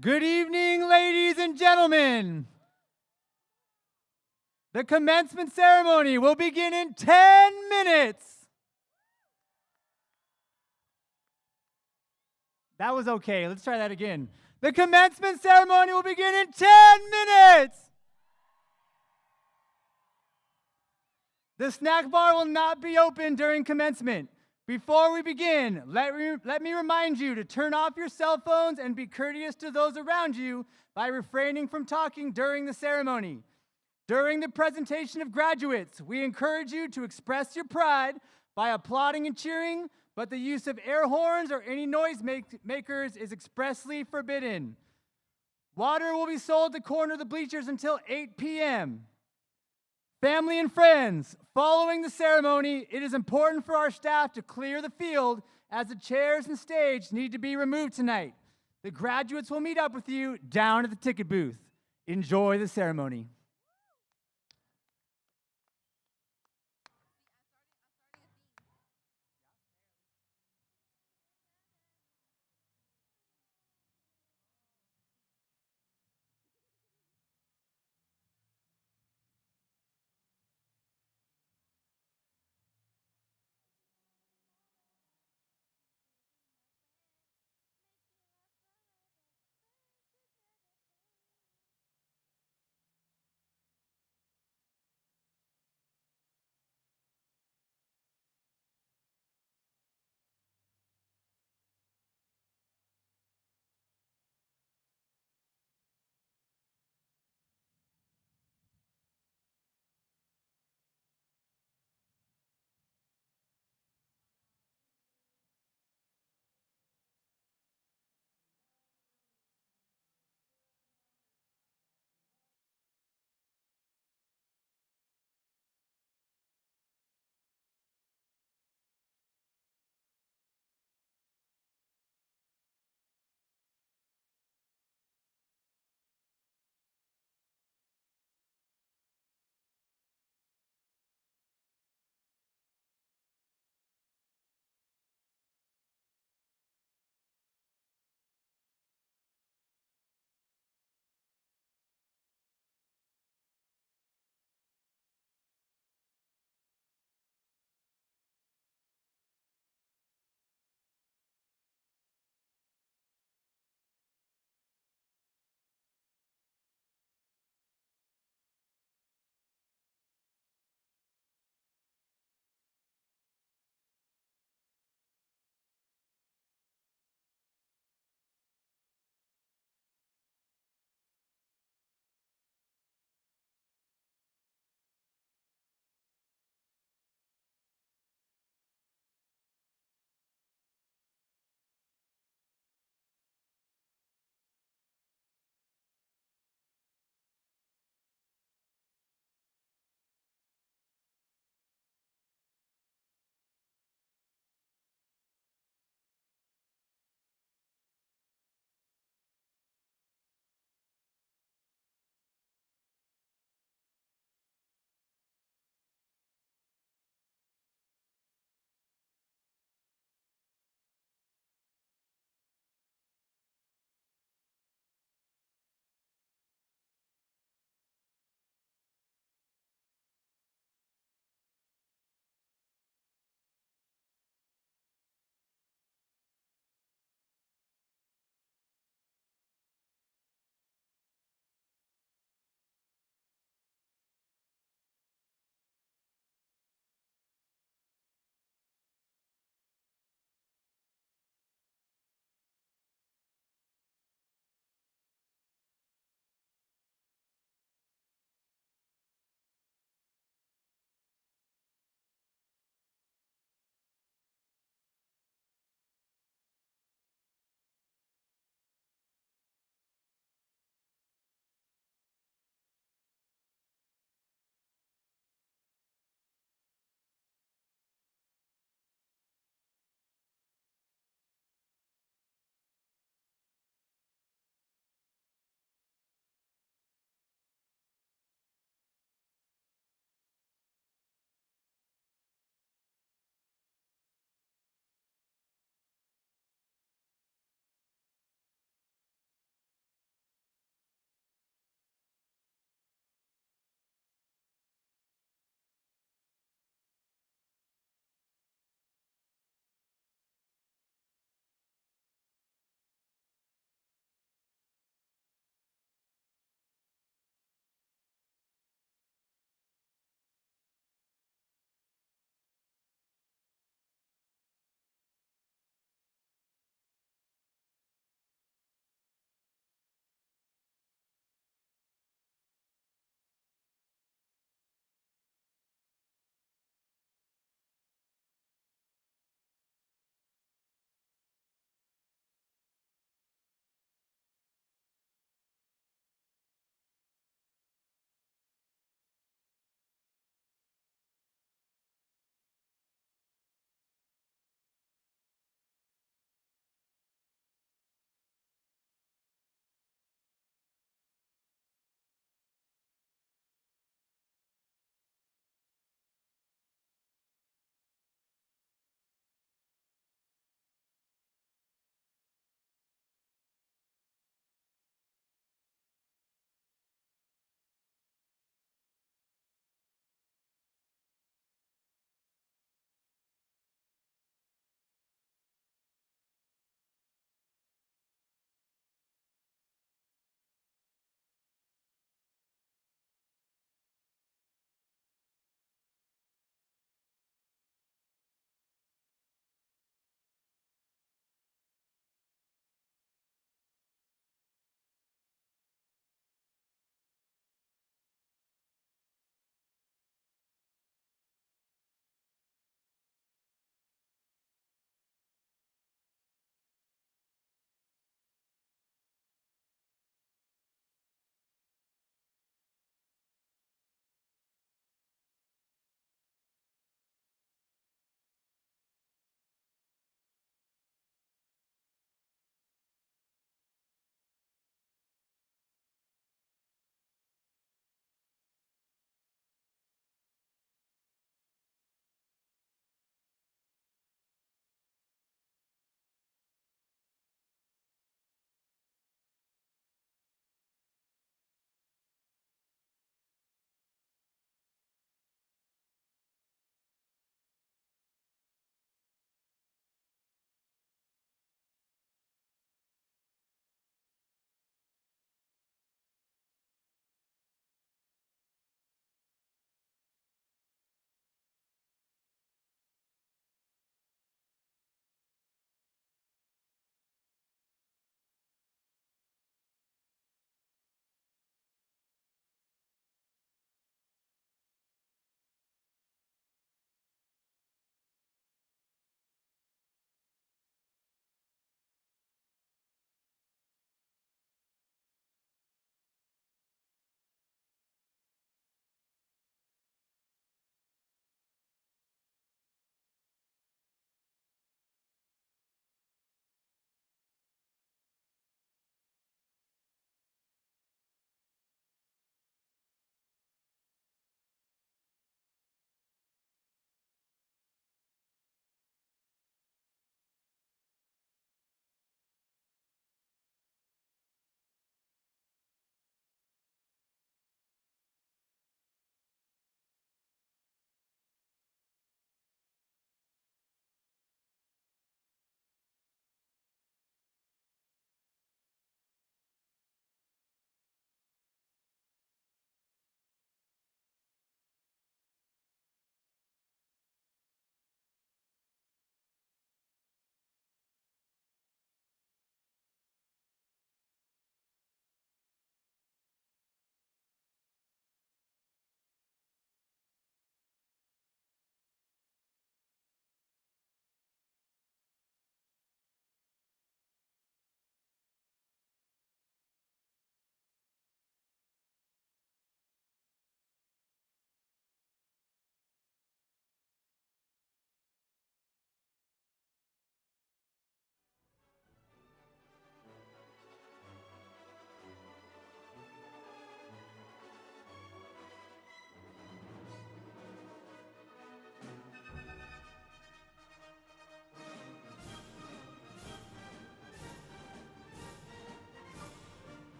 Good evening, ladies and gentlemen. The commencement ceremony will begin in 10 minutes. That was okay. Let's try that again. The commencement ceremony will begin in 10 minutes. The snack bar will not be open during commencement. Before we begin, let me remind you to turn off your cell phones and be courteous to those around you by refraining from talking during the ceremony. During the presentation of graduates, we encourage you to express your pride by applauding and cheering, but the use of air horns or any noise makers is expressly forbidden. Water will be sold at the corner of the bleachers until 8 p.m. Family and friends, following the ceremony, it is important for our staff to clear the field as the chairs and stage need to be removed tonight. The graduates will meet up with you down at the ticket booth. Enjoy the ceremony.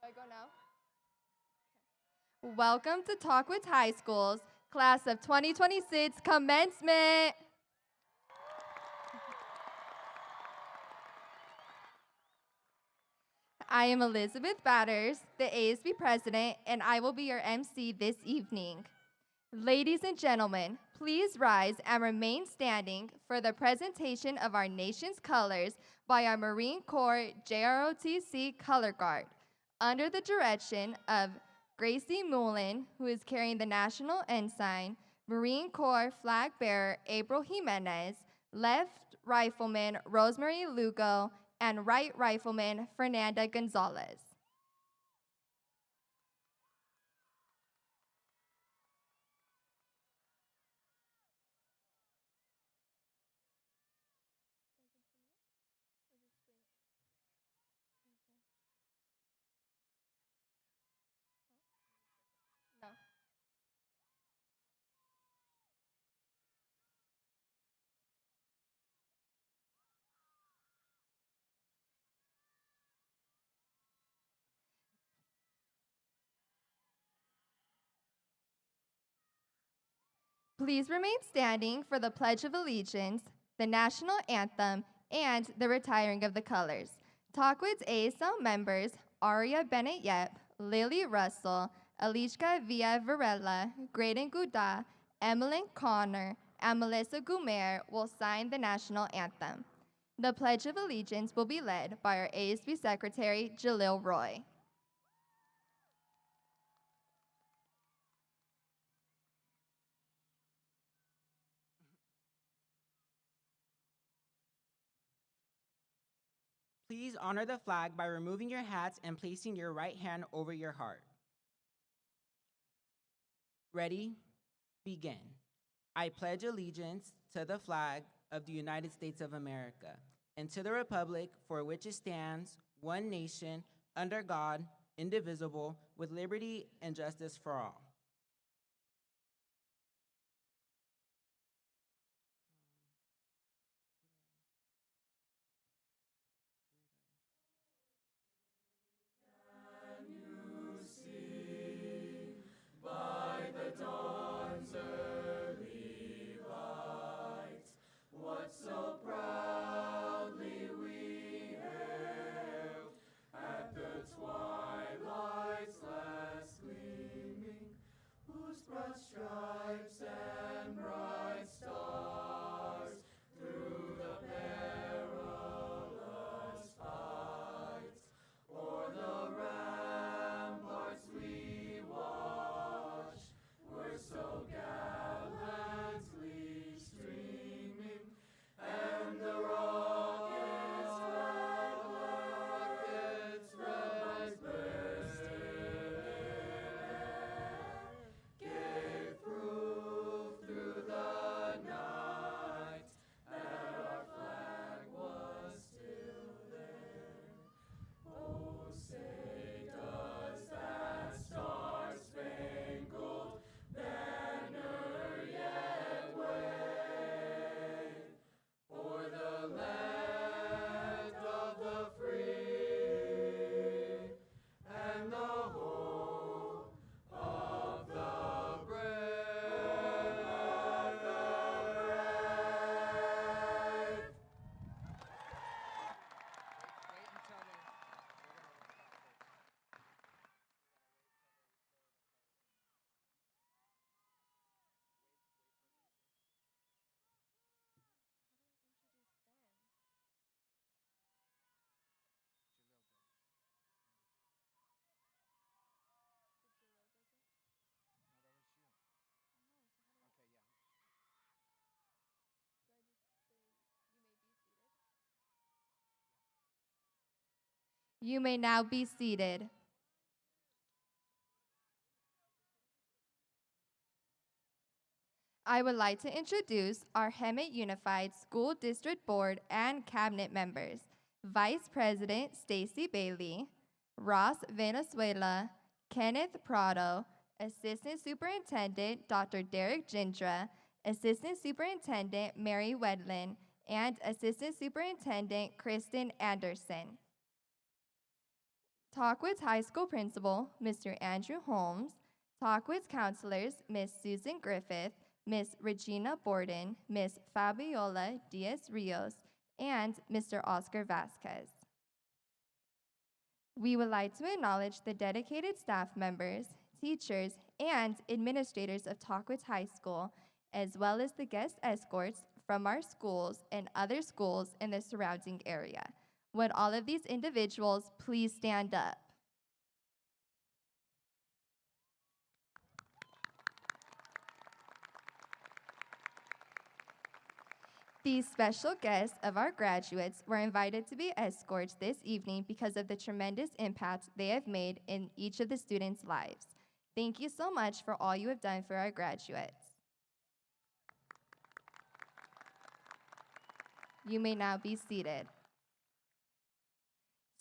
I go now? Welcome to Tahquitz High School's class of 2026 commencement. I am Elizabeth Batters, the ASB president, and I will be your MC this evening. Ladies and gentlemen, please rise and remain standing for the presentation of our nation's colors by our Marine Corps JROTC Color Guard, under the direction of Gracie Mullen, who is carrying the National Ensign, Marine Corps Flag Bearer April Jimenez, Left Rifleman Rosemary Lugo, and Right Rifleman Fernanda Gonzalez. No. Please remain standing for the Pledge of Allegiance, the National Anthem, and the retiring of the colors. Tahquitz ASL members Aria Bennett Yep, Lily Russell, Alishka Villa Varela, Graydon Gouda, Emmeline Connor, and Melissa Gumer will sign the National Anthem. The Pledge of Allegiance will be led by our ASB Secretary, Jalil Roy. Please honor the flag by removing your hats and placing your right hand over your heart. Ready? Begin. I pledge allegiance to the flag of the United States of America and to the republic for which it stands, one nation, under God, indivisible, with liberty and justice for all. You may now be seated. I would like to introduce our Hemet Unified School District Board and Cabinet members. Vice President Stacy Bailey, Ross Venezuela, Kenneth Prado, Assistant Superintendent Dr. Derek Gindra, Assistant Superintendent Mary Wedlin, and Assistant Superintendent Kristen Anderson. Tahquitz High School Principal, Mr. Andrew Holmes, Tahquitz counselors, Ms. Susan Griffith, Ms. Regina Borden, Ms. Fabiola Diaz-Rios, and Mr. Oscar Vasquez. We would like to acknowledge the dedicated staff members, teachers, and administrators of Tahquitz High School, as well as the guest escorts from our schools and other schools in the surrounding area. Would all of these individuals please stand up? These special guests of our graduates were invited to be escorts this evening because of the tremendous impact they have made in each of the students' lives. Thank you so much for all you have done for our graduates. You may now be seated.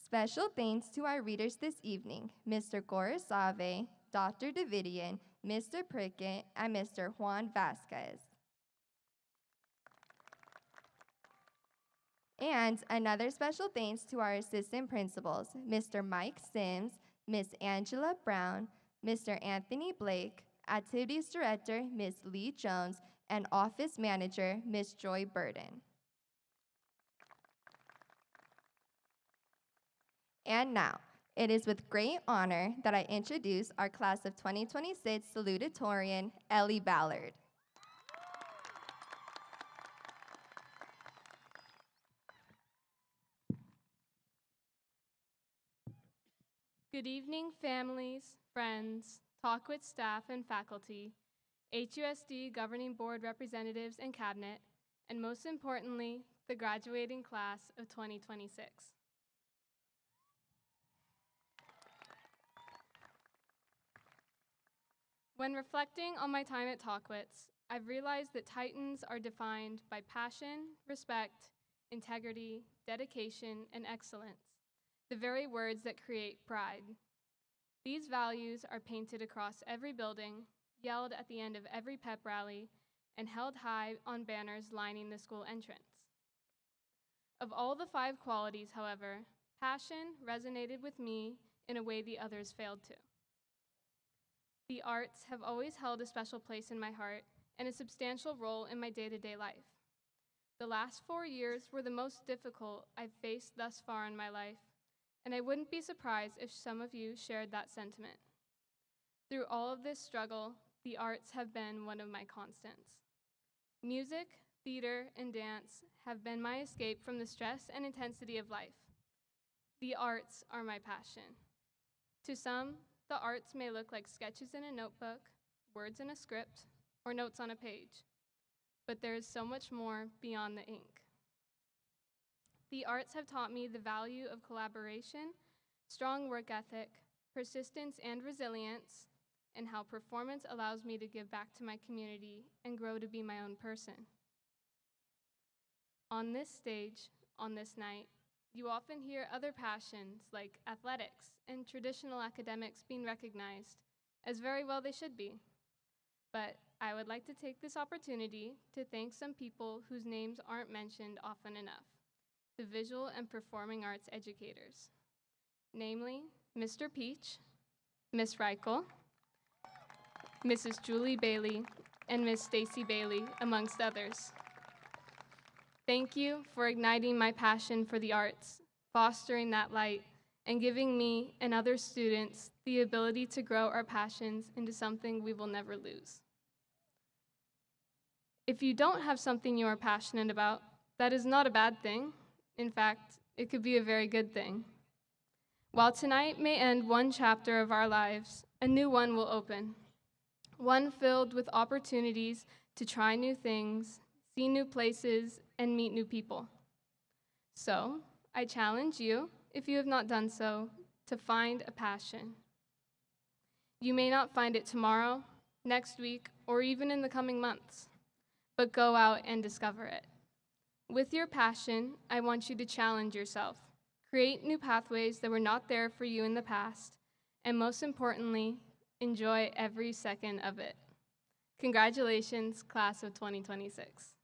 Special thanks to our readers this evening, Mr. Gorisave, Dr. Davidian, Mr. Prickett, and Mr. Juan Vasquez. And another special thanks to our assistant principals, Mr. Mike Sims, Miss Angela Brown, Mr. Anthony Blake, Activities Director, Ms. Lee Jones, and Office Manager, Ms. Joy Burden. And now, it is with great honor that I introduce our class of 2026 salutatorian, Ellie Ballard. Good evening, families, friends, Tahquitz staff and faculty, HUSD Governing Board representatives and cabinet, and most importantly, the graduating class of 2026. When reflecting on my time at Tahquitz, I've realized that Titans are defined by passion, respect, integrity, dedication, and excellence, the very words that create pride. These values are painted across every building, yelled at the end of every pep rally, and held high on banners lining the school entrance. Of all the 5 qualities, however, passion resonated with me in a way the others failed to. The arts have always held a special place in my heart and a substantial role in my day-to-day life. The last 4 years were the most difficult I've faced thus far in my life, and I wouldn't be surprised if some of you shared that sentiment. Through all of this struggle, the arts have been one of my constants. Music, theater, and dance have been my escape from the stress and intensity of life. The arts are my passion. To some, the arts may look like sketches in a notebook, words in a script, or notes on a page, but there is so much more beyond the ink. The arts have taught me the value of collaboration, strong work ethic, persistence and resilience, and how performance allows me to give back to my community and grow to be my own person. On this stage, on this night, you often hear other passions like athletics and traditional academics being recognized, as very well they should be. But I would like to take this opportunity to thank some people whose names aren't mentioned often enough, the visual and performing arts educators, namely Mr. Peach, Ms. Reichel, Mrs. Julie Bailey, and Ms. Stacy Bailey, amongst others. Thank you for igniting my passion for the arts, fostering that light, and giving me and other students the ability to grow our passions into something we will never lose. If you don't have something you are passionate about, that is not a bad thing. In fact, it could be a very good thing. While tonight may end one chapter of our lives, a new one will open. One filled with opportunities to try new things, see new places, and meet new people. So, I challenge you, if you have not done so, to find a passion. You may not find it tomorrow, next week, or even in the coming months, but go out and discover it. With your passion, I want you to challenge yourself, create new pathways that were not there for you in the past, and most importantly, enjoy every second of it. Congratulations, class of 2026.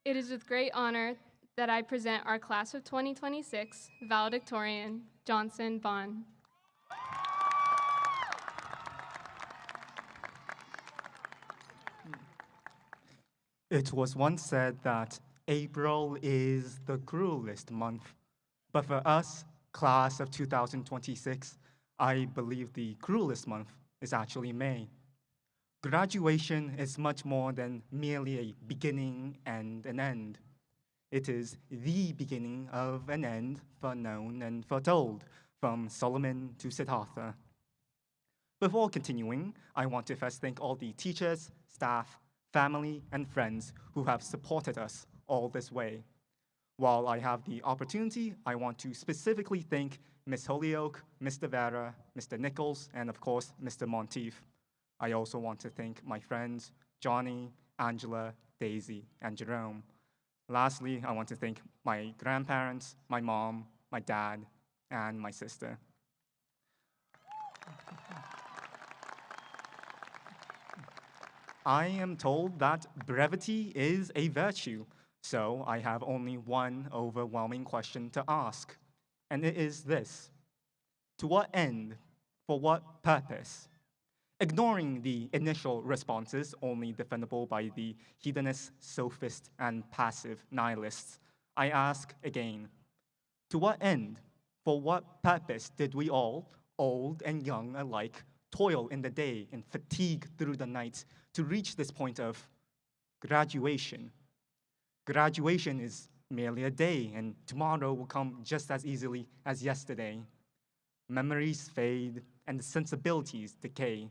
It is with great honor that I present our class of 2026 valedictorian, Johnson Bond. It was once said that April is the cruelest month, but for us, class of 2026, I believe the cruelest month is actually May. Graduation is much more than merely a beginning and an end. It is the beginning of an end foreknown and foretold, from Solomon to Siddhartha. Before continuing, I want to first thank all the teachers, staff, family, and friends who have supported us all this way. While I have the opportunity, I want to specifically thank Ms. Holyoke, Mr. Vera, Mr. Nichols, and of course, Mr. Monteith. I also want to thank my friends, Johnny, Angela, Daisy, and Jerome. Lastly, I want to thank my grandparents, my mom, my dad, and my sister. I am told that brevity is a virtue, so I have only one overwhelming question to ask, and it is this: to what end? For what purpose? Ignoring the initial responses only defendable by the hedonist, sophist, and passive nihilists, I ask again, to what end? For what purpose did we all, old and young alike, toil in the day and fatigue through the night to reach this point of graduation? Graduation is merely a day, and tomorrow will come just as easily as yesterday. Memories fade, and the sensibilities decay.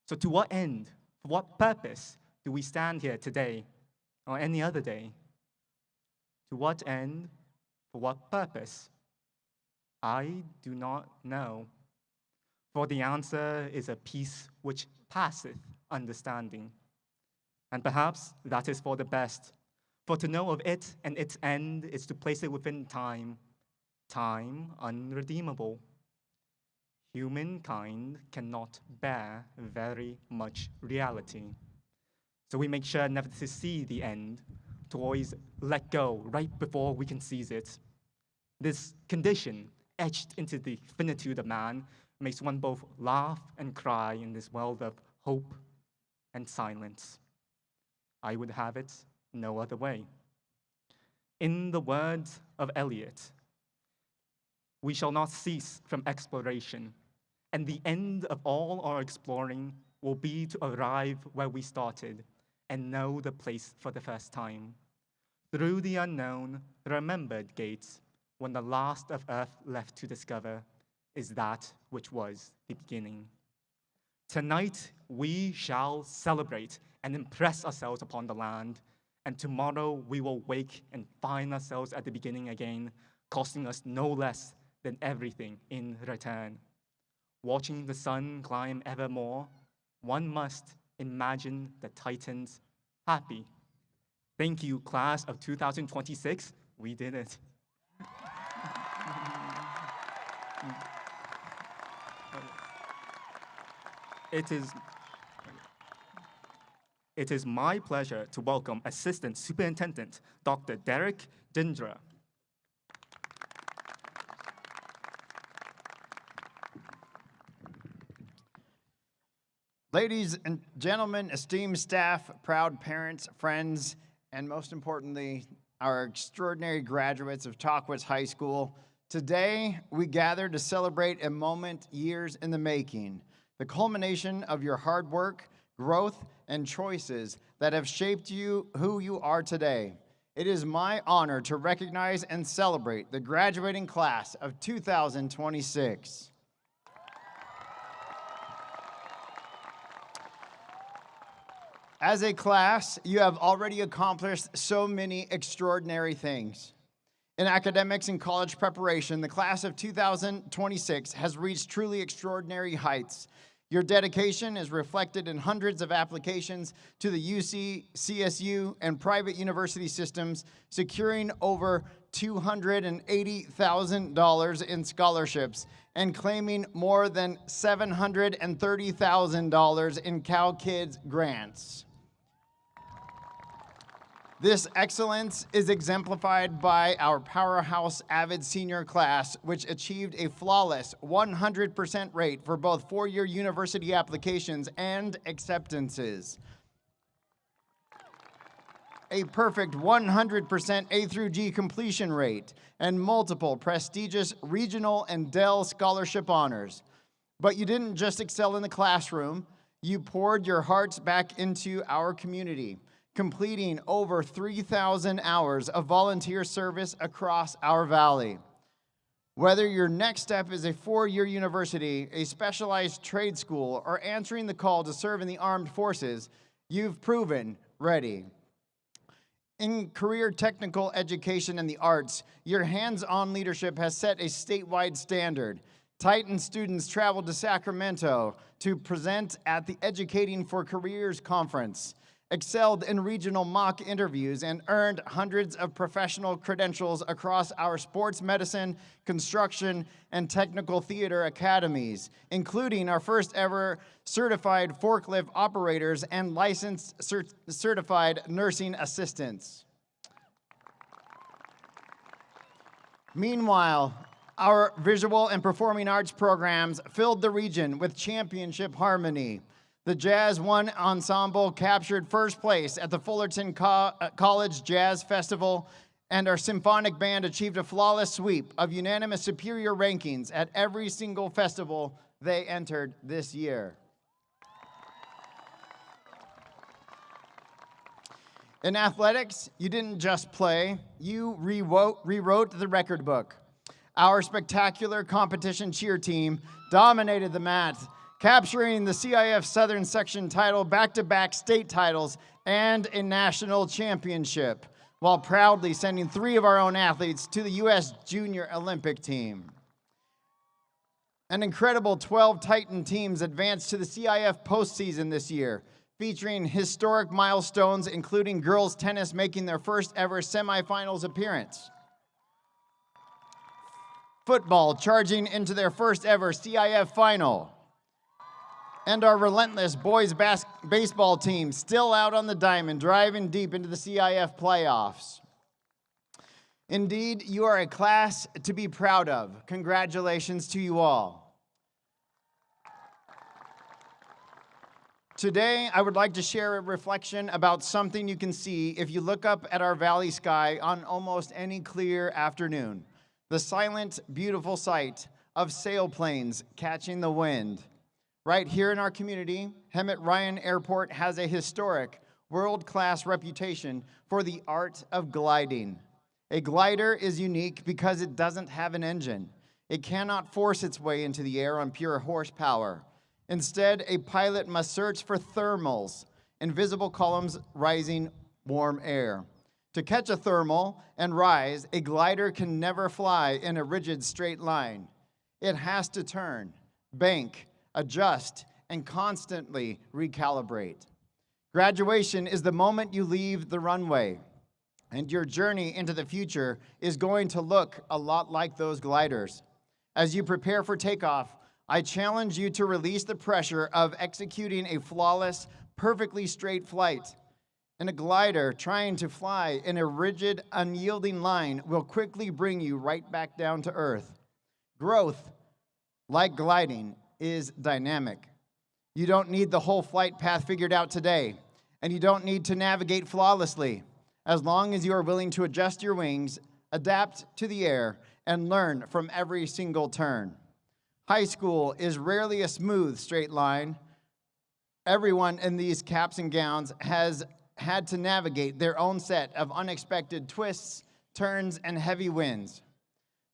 So to what end, for what purpose do we stand here today or any other day? To what end, for what purpose? I do not know. For the answer is a peace which passeth understanding. And perhaps that is for the best, for to know of it and its end is to place it within time, time unredeemable. Humankind cannot bear very much reality. So we make sure never to see the end, to always let go right before we can seize it. This condition, etched into the finitude of man, makes one both laugh and cry in this world of hope and silence. I would have it no other way. In the words of Eliot, we shall not cease from exploration, and the end of all our exploring will be to arrive where we started and know the place for the first time. Through the unknown, the remembered gates, when the last of earth left to discover is that which was the beginning. Tonight, we shall celebrate and impress ourselves upon the land, and tomorrow we will wake and find ourselves at the beginning again, costing us no less than everything in return. Watching the sun climb ever more, one must imagine the Titans happy. Thank you, class of 2026. We did it. It is my pleasure to welcome Assistant Superintendent Dr. Derek Dindra. Ladies and gentlemen, esteemed staff, proud parents, friends, and most importantly, our extraordinary graduates of Tahquitz High School, today we gather to celebrate a moment years in the making, the culmination of your hard work, growth, and choices that have shaped you who you are today. It is my honor to recognize and celebrate the graduating class of 2026. As a class, you have already accomplished so many extraordinary things. In academics and college preparation, the class of 2026 has reached truly extraordinary heights. Your dedication is reflected in hundreds of applications to the UC, CSU, and private university systems, securing over $280,000 in scholarships and claiming more than $730,000 in Cal Kids grants. This excellence is exemplified by our powerhouse Avid senior class, which achieved a flawless 100% rate for both four-year university applications and acceptances. A perfect 100% A through G completion rate, and multiple prestigious regional and Dell scholarship honors. But you didn't just excel in the classroom, you poured your hearts back into our community, completing over 3,000 hours of volunteer service across our valley. Whether your next step is a four-year university, a specialized trade school, or answering the call to serve in the armed forces, you've proven ready. In career technical education and the arts, your hands-on leadership has set a statewide standard. Titan students traveled to Sacramento to present at the Educating for Careers Conference, excelled in regional mock interviews, and earned hundreds of professional credentials across our sports medicine, construction, and technical theater academies, including our first ever certified forklift operators and licensed certified nursing assistants. Meanwhile, our visual and performing arts programs filled the region with championship harmony. The Jazz One Ensemble captured first place at the Fullerton College Jazz Festival, and our symphonic band achieved a flawless sweep of unanimous superior rankings at every single festival they entered this year. In athletics, you didn't just play, you rewrote the record book. Our spectacular competition cheer team dominated the mat, capturing the CIF Southern Section title, back-to-back state titles, and a national championship, while proudly sending 3 of our own athletes to the U.S. Junior Olympic team. An incredible 12 Titan teams advanced to the CIF postseason this year, featuring historic milestones, including girls tennis making their first ever semifinals appearance. Football charging into their first ever CIF final. And our relentless boys baseball team still out on the diamond, driving deep into the CIF playoffs. Indeed, you are a class to be proud of. Congratulations to you all. Today, I would like to share a reflection about something you can see if you look up at our valley sky on almost any clear afternoon. The silent, beautiful sight of sailplanes catching the wind. Right here in our community, Hemet Ryan Airport has a historic, world-class reputation for the art of gliding. A glider is unique because it doesn't have an engine. It cannot force its way into the air on pure horsepower. Instead, a pilot must search for thermals, invisible columns rising warm air. To catch a thermal and rise, a glider can never fly in a rigid straight line. It has to turn, bank, adjust, and constantly recalibrate. Graduation is the moment you leave the runway, and your journey into the future is going to look a lot like those gliders. As you prepare for takeoff, I challenge you to release the pressure of executing a flawless, perfectly straight flight. In a glider, trying to fly in a rigid, unyielding line will quickly bring you right back down to earth. Growth, like gliding, is dynamic. You don't need the whole flight path figured out today, and you don't need to navigate flawlessly, as long as you are willing to adjust your wings, adapt to the air, and learn from every single turn. High school is rarely a smooth, straight line. Everyone in these caps and gowns has had to navigate their own set of unexpected twists, turns, and heavy winds.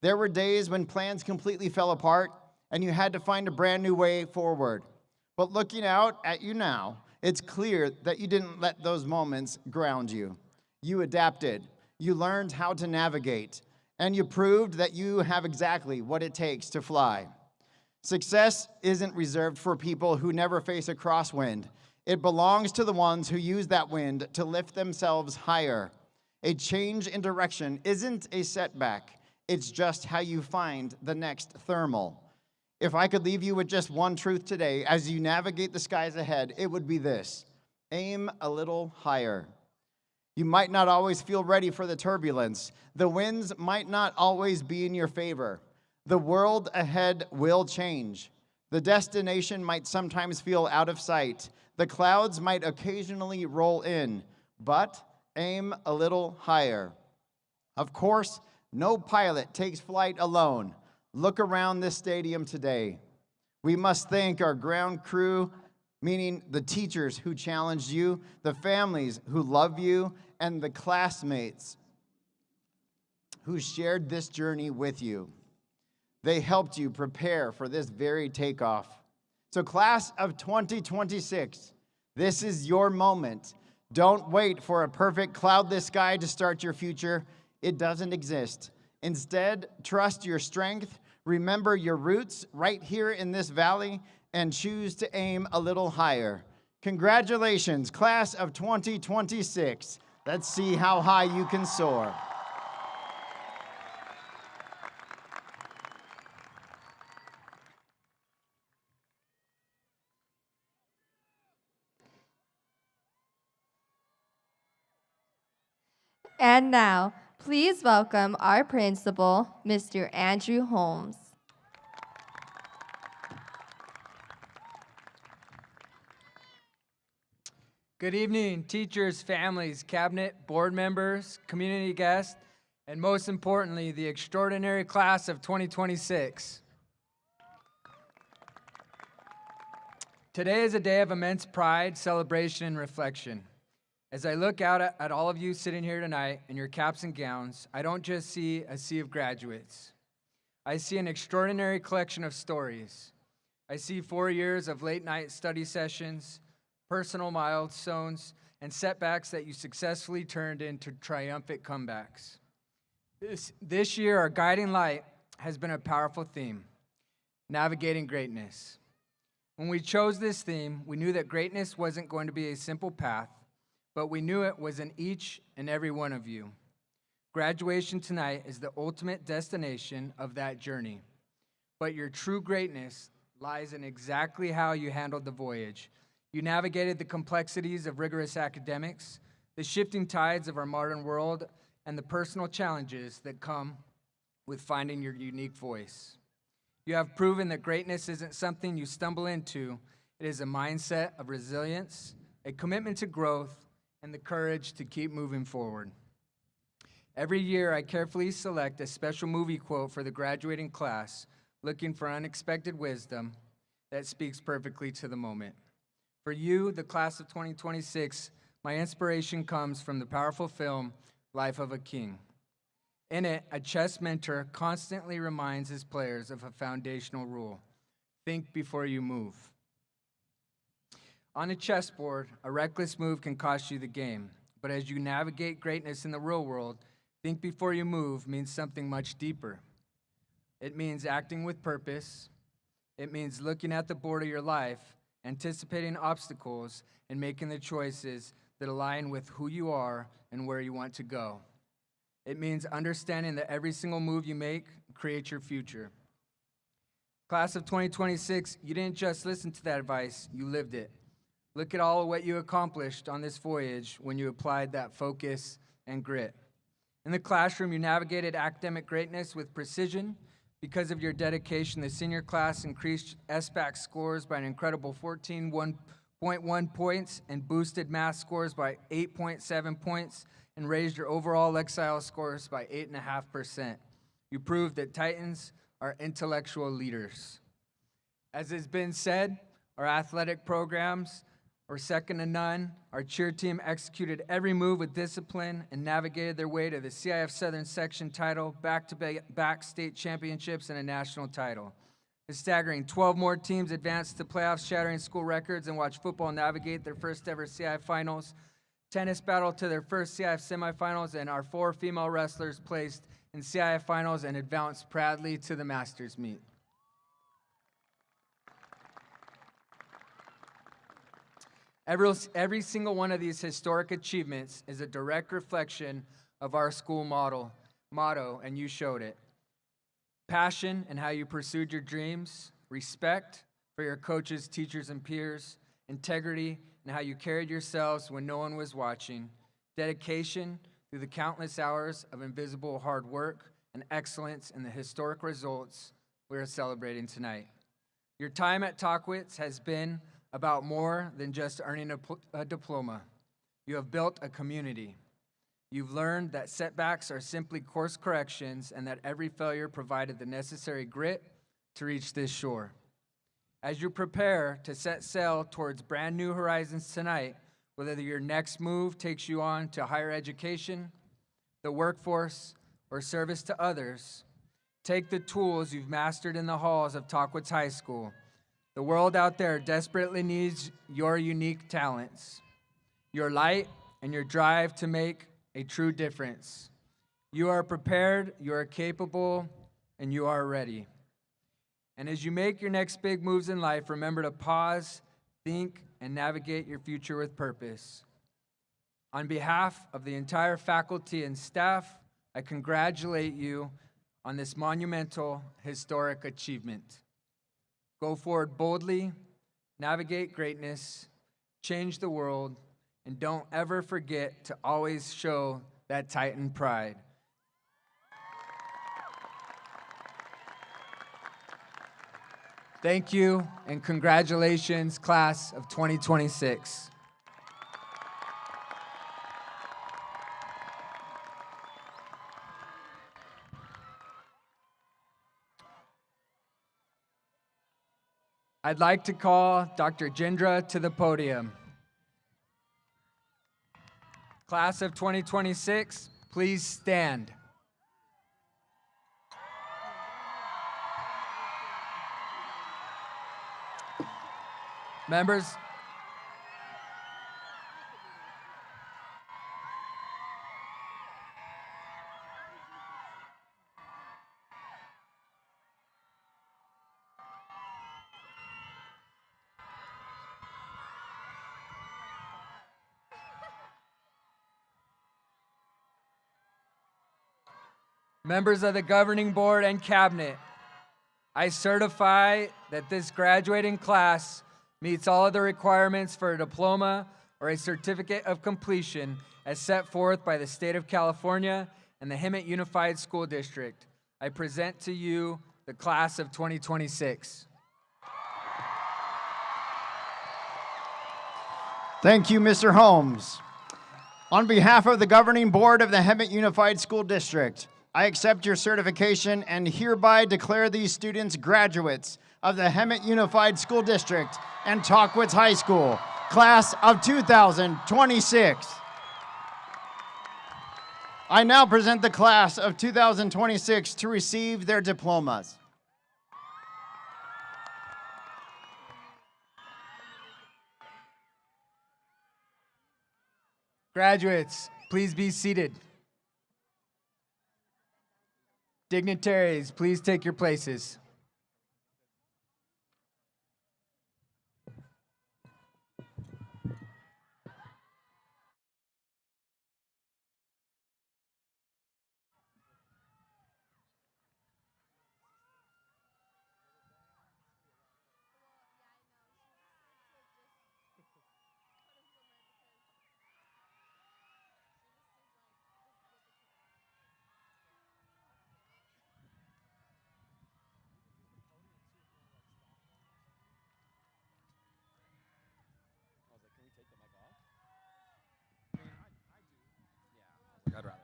There were days when plans completely fell apart, and you had to find a brand new way forward. But looking out at you now, it's clear that you didn't let those moments ground you. You adapted, you learned how to navigate, and you proved that you have exactly what it takes to fly. Success isn't reserved for people who never face a crosswind. It belongs to the ones who use that wind to lift themselves higher. A change in direction isn't a setback. It's just how you find the next thermal. If I could leave you with just one truth today as you navigate the skies ahead, it would be this: aim a little higher. You might not always feel ready for the turbulence. The winds might not always be in your favor. The world ahead will change. The destination might sometimes feel out of sight. The clouds might occasionally roll in, but aim a little higher. Of course, no pilot takes flight alone. Look around this stadium today. We must thank our ground crew, meaning the teachers who challenged you, the families who love you, and the classmates who shared this journey with you. They helped you prepare for this very takeoff. So class of 2026, this is your moment. Don't wait for a perfect cloudless sky to start your future. It doesn't exist. Instead, trust your strength, remember your roots right here in this valley, and choose to aim a little higher. Congratulations, class of 2026. Let's see how high you can soar. And now, please welcome our principal, Mr. Andrew Holmes. Good evening, teachers, families, cabinet, board members, community guests, and most importantly, the extraordinary class of 2026. Today is a day of immense pride, celebration, and reflection. As I look out at all of you sitting here tonight in your caps and gowns, I don't just see a sea of graduates. I see an extraordinary collection of stories. I see 4 years of late-night study sessions, personal milestones, and setbacks that you successfully turned into triumphant comebacks. This year, our guiding light has been a powerful theme, navigating greatness. When we chose this theme, we knew that greatness wasn't going to be a simple path, but we knew it was in each and every one of you. Graduation tonight is the ultimate destination of that journey, but your true greatness lies in exactly how you handled the voyage. You navigated the complexities of rigorous academics, the shifting tides of our modern world, and the personal challenges that come with finding your unique voice. You have proven that greatness isn't something you stumble into. It is a mindset of resilience, a commitment to growth, and the courage to keep moving forward. Every year, I carefully select a special movie quote for the graduating class, looking for unexpected wisdom that speaks perfectly to the moment. For you, the class of 2026, my inspiration comes from the powerful film, Life of a King. In it, a chess mentor constantly reminds his players of a foundational rule: think before you move. On a chessboard, a reckless move can cost you the game, but as you navigate greatness in the real world, think before you move means something much deeper. It means acting with purpose. It means looking at the board of your life, anticipating obstacles, and making the choices that align with who you are and where you want to go. It means understanding that every single move you make creates your future. Class of 2026, you didn't just listen to that advice, you lived it. Look at all of what you accomplished on this voyage when you applied that focus and grit. In the classroom, you navigated academic greatness with precision. Because of your dedication, the senior class increased SBAC scores by an incredible 14.1 points and boosted math scores by 8.7 points and raised your overall Exile scores by 8.5%. You proved that Titans are intellectual leaders. As has been said, our athletic programs are second to none. Our cheer team executed every move with discipline and navigated their way to the CIF Southern Section title, back-to-back state championships, and a national title. A staggering 12 more teams advanced to playoffs, shattering school records, and watched football navigate their first ever CIF finals. Tennis battled to their first CIF semifinals, and our 4 female wrestlers placed in CIF finals and advanced proudly to the Masters meet. Every single one of these historic achievements is a direct reflection of our school motto, and you showed it. Passion in how you pursued your dreams, respect for your coaches, teachers, and peers, integrity in how you carried yourselves when no one was watching, dedication through the countless hours of invisible hard work, and excellence in the historic results we are celebrating tonight. Your time at Tahquitz has been about more than just earning a diploma. You have built a community. You've learned that setbacks are simply course corrections and that every failure provided the necessary grit to reach this shore. As you prepare to set sail towards brand new horizons tonight, whether your next move takes you on to higher education, the workforce, or service to others, take the tools you've mastered in the halls of Tahquitz High School. The world out there desperately needs your unique talents, your light, and your drive to make a true difference. You are prepared, you are capable, and you are ready. And as you make your next big moves in life, remember to pause, think, and navigate your future with purpose. On behalf of the entire faculty and staff, I congratulate you on this monumental, historic achievement. Go forward boldly, navigate greatness, change the world, and don't ever forget to always show that Titan pride. Thank you, and congratulations, class of 2026. I'd like to call Dr. Jindra to the podium. Class of 2026, please stand. Members, members of the governing board and cabinet, I certify that this graduating class meets all of the requirements for a diploma or a certificate of completion as set forth by the state of California and the Hemet Unified School District. I present to you the class of 2026. Thank you, Mr. Holmes. On behalf of the governing board of the Hemet Unified School District, I accept your certification and hereby declare these students graduates of the Hemet Unified School District and Tahquitz High School, class of 2026. I now present the class of 2026 to receive their diplomas. Graduates, please be seated. Dignitaries, please take your places. I'd rather.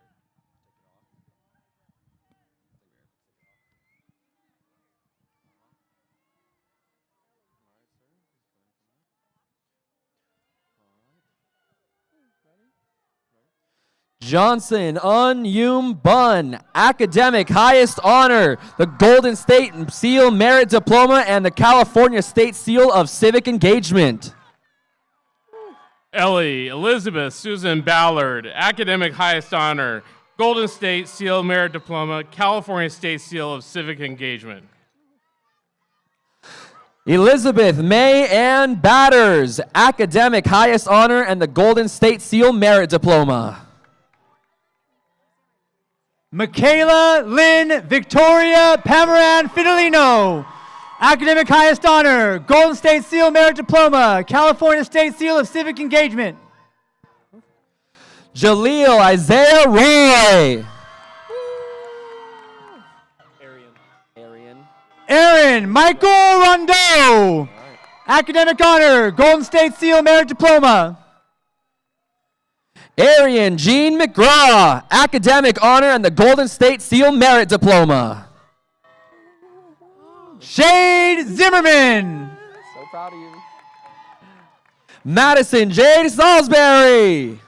Johnson Un Bun, academic highest honor, the Golden State Seal Merit Diploma and the California State Seal of Civic Engagement. Ellie Elizabeth Susan Ballard, academic highest honor, Golden State Seal Merit Diploma, California State Seal of Civic Engagement. Elizabeth May Ann Batters, academic highest honor and the Golden State Seal Merit Diploma. Michaela Lynn Victoria Pamaran Fidelino, academic highest honor, Golden State Seal Merit Diploma, California State Seal of Civic Engagement. Jaleel Isaiah Roy. Aaron Michael Rondeau. Academic honor, Golden State Seal Merit Diploma. Arian Jean McGraw, academic honor and the Golden State Seal Merit Diploma. Shade Zimmerman. So proud of you. Madison Jade Salisbury.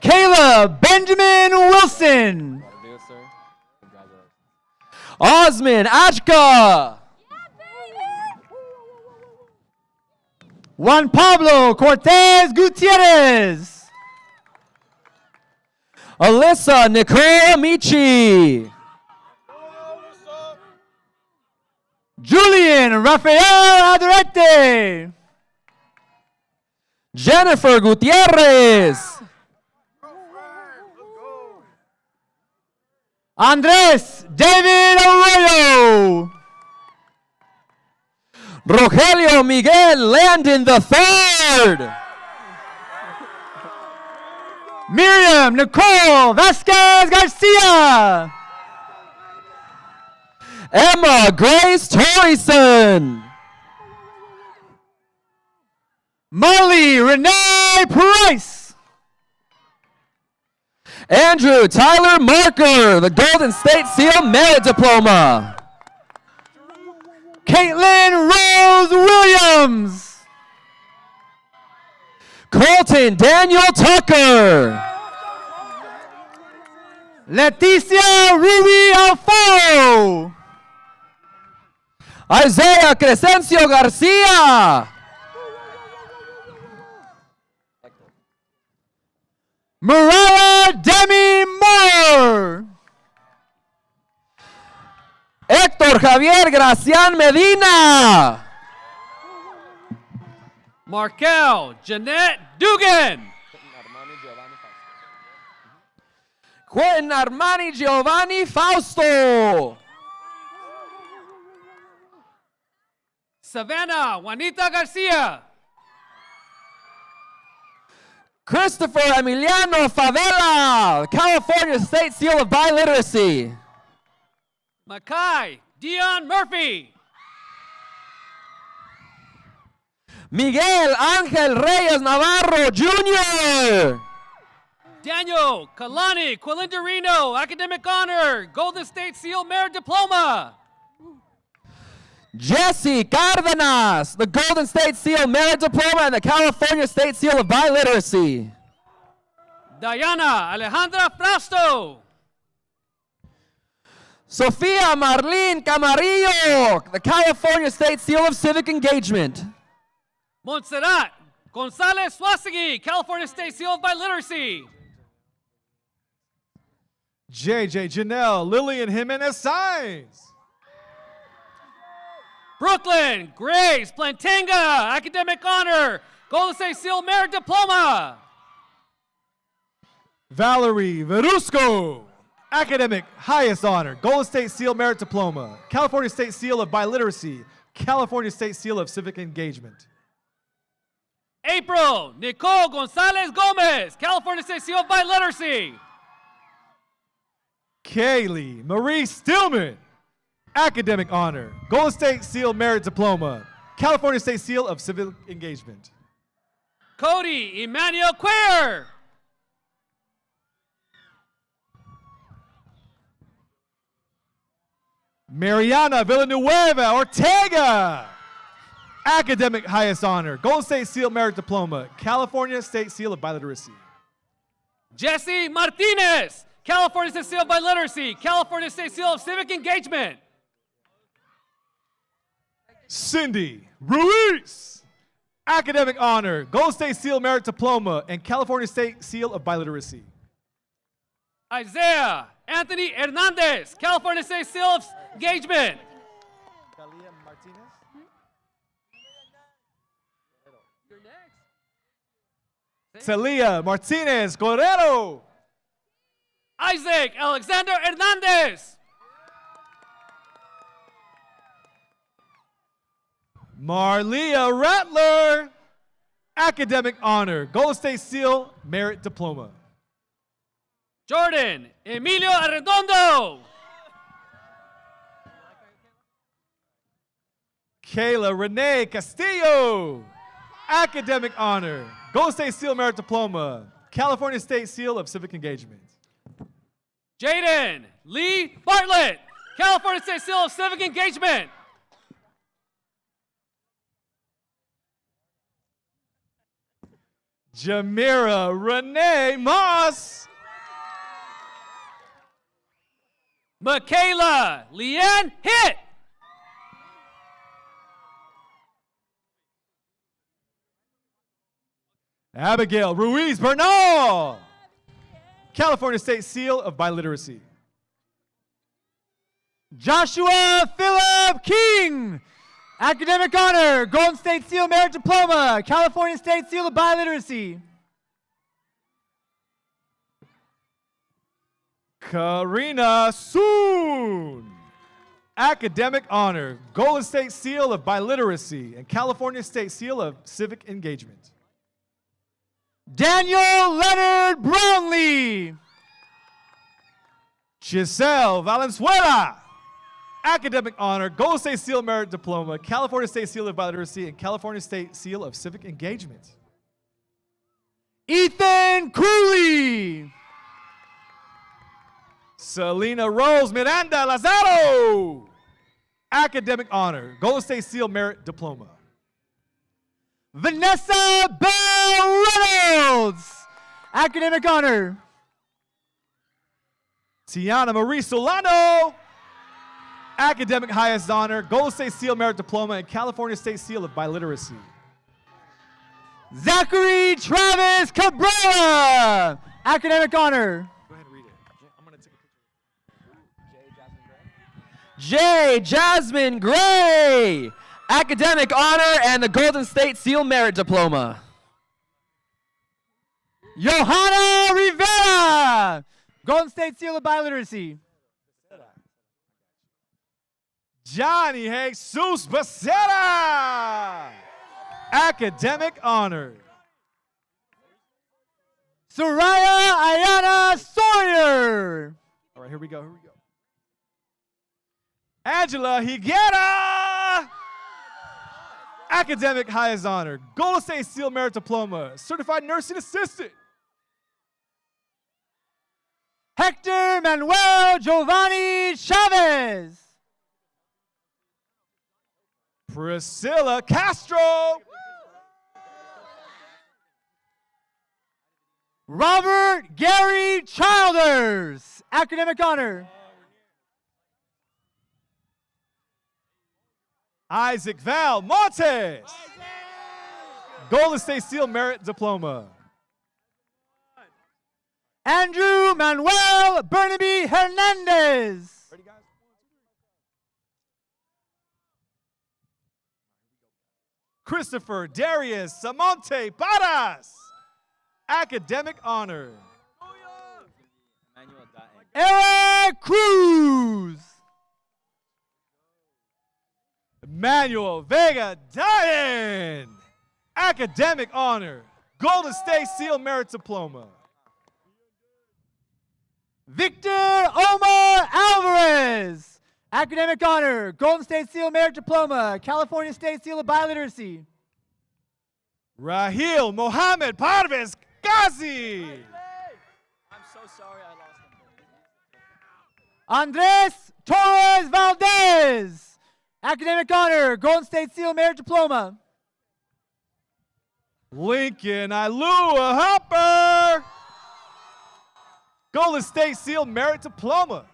Kayla Benjamin Wilson. Osman Achka. Juan Pablo Cortez Gutierrez. Alyssa Nicole Amici. Julian Rafael Adarete. Jennifer Gutierrez. Andres David Arroyo. Rogelio Miguel Landon III. Miriam Nicole Vasquez Garcia. Emma Grace Torrison. Marley Renee Price. Andrew Tyler Marker, the Golden State Seal Merit Diploma. Caitlin Rose Williams. Colton Daniel Tucker. Leticia Ruby Alfaro. Isaiah Crescencio Garcia. Mariah Demi Moore. Héctor Javier Gracián Medina. Markel Jeanette Dugan. Quentin Armani Giovanni Fausto. Savannah Juanita Garcia. Christopher Emiliano Favela, California State Seal of Biliteracy. Makai Dion Murphy. Miguel Ángel Reyes Navarro Jr. Daniel Kalani Quilindarino, academic honor, Golden State Seal Merit Diploma. Jesse Cardenas, the Golden State Seal Merit Diploma and the California State Seal of Biliteracy. Diana Alejandra Frausto. Sofia Marlene Camarillo, the California State Seal of Civic Engagement. Montserrat Gonzalez Swasegi, California State Seal of Biliteracy. JJ Janelle Lillian Jimenez Signs. Brooklyn Grace Plantanga, academic honor, Golden State Seal Merit Diploma. Valerie Verusco, academic highest honor, Golden State Seal Merit Diploma, California State Seal of Biliteracy, California State Seal of Civic Engagement. April Nicole Gonzalez Gomez, California State Seal of Biliteracy. Kaylee Marie Stillman, academic honor, Golden State Seal Merit Diploma, California State Seal of Civic Engagement. Cody Emmanuel Queer. Mariana Villanueva Ortega, academic highest honor, Golden State Seal Merit Diploma, California State Seal of Biliteracy. Jesse Martinez, California State Seal of Biliteracy, California State Seal of Civic Engagement. Cindy Ruiz, academic honor, Golden State Seal Merit Diploma, and California State Seal of Biliteracy. Isaiah Anthony Hernandez, California State Seal of Engagement. Celia Martinez Guerrero, Isaac Alexander Hernandez. Marlia Rattler, Academic Honor, Golden State Seal Merit Diploma. Jordan Emilio Arredondo. Kayla Renee Castillo, Academic Honor, Golden State Seal Merit Diploma, California State Seal of Civic Engagement. Jaden Lee Bartlett, California State Seal of Civic Engagement. Jamira Renee Moss, Michaela Leanne Hitt. Abigail Ruiz Bernal, California State Seal of Biliteracy. Joshua Philip King, Academic Honor, Golden State Seal Merit Diploma, California State Seal of Biliteracy. Karina Soon, Academic Honor, Golden State Seal of Biliteracy and California State Seal of Civic Engagement. Daniel Leonard Brownlee, Giselle Valenzuela, Academic Honor, Golden State Seal Merit Diploma, California State Seal of Biliteracy and California State Seal of Civic Engagement. Ethan Cooley, Selena Rose Miranda Lazaro, Academic Honor, Golden State Seal Merit Diploma. Vanessa Bell Reynolds, Academic Honor. Tiana Marie Solano, Academic Highest Honor, Golden State Seal Merit Diploma and California State Seal of Biliteracy. Zachary Travis Cabrera, Academic Honor. Go ahead and read it. I'm going to take a picture. J. Jasmine Gray, Academic Honor and the Golden State Seal Merit Diploma. Johanna Rivera, Golden State Seal of Biliteracy. Johnny Jesus Becerra, Academic Honor. Soraya Ayana Sawyer. All right, here we go. Angela Higuera, Academic Highest Honor, Golden State Seal Merit Diploma, Certified Nursing Assistant. Hector Manuel Giovanni Chavez. Priscilla Castro, Robert Gary Childers, Academic Honor. Isaac Val Montes, Golden State Seal Merit Diploma. Andrew Manuel Bernabe Hernandez. Christopher Darius Samonte Paras, Academic Honor. Eric Cruz. Emmanuel Vega Diane, Academic Honor, Golden State Seal Merit Diploma. Victor Omar Alvarez, Academic Honor, Golden State Seal Merit Diploma, California State Seal of Biliteracy. Rahil Mohammed Parvez Ghazi. I'm so sorry I lost him. Andres Torres Valdez, Academic Honor, Golden State Seal Merit Diploma. Lincoln Ilua Hopper, Golden State Seal Merit Diploma.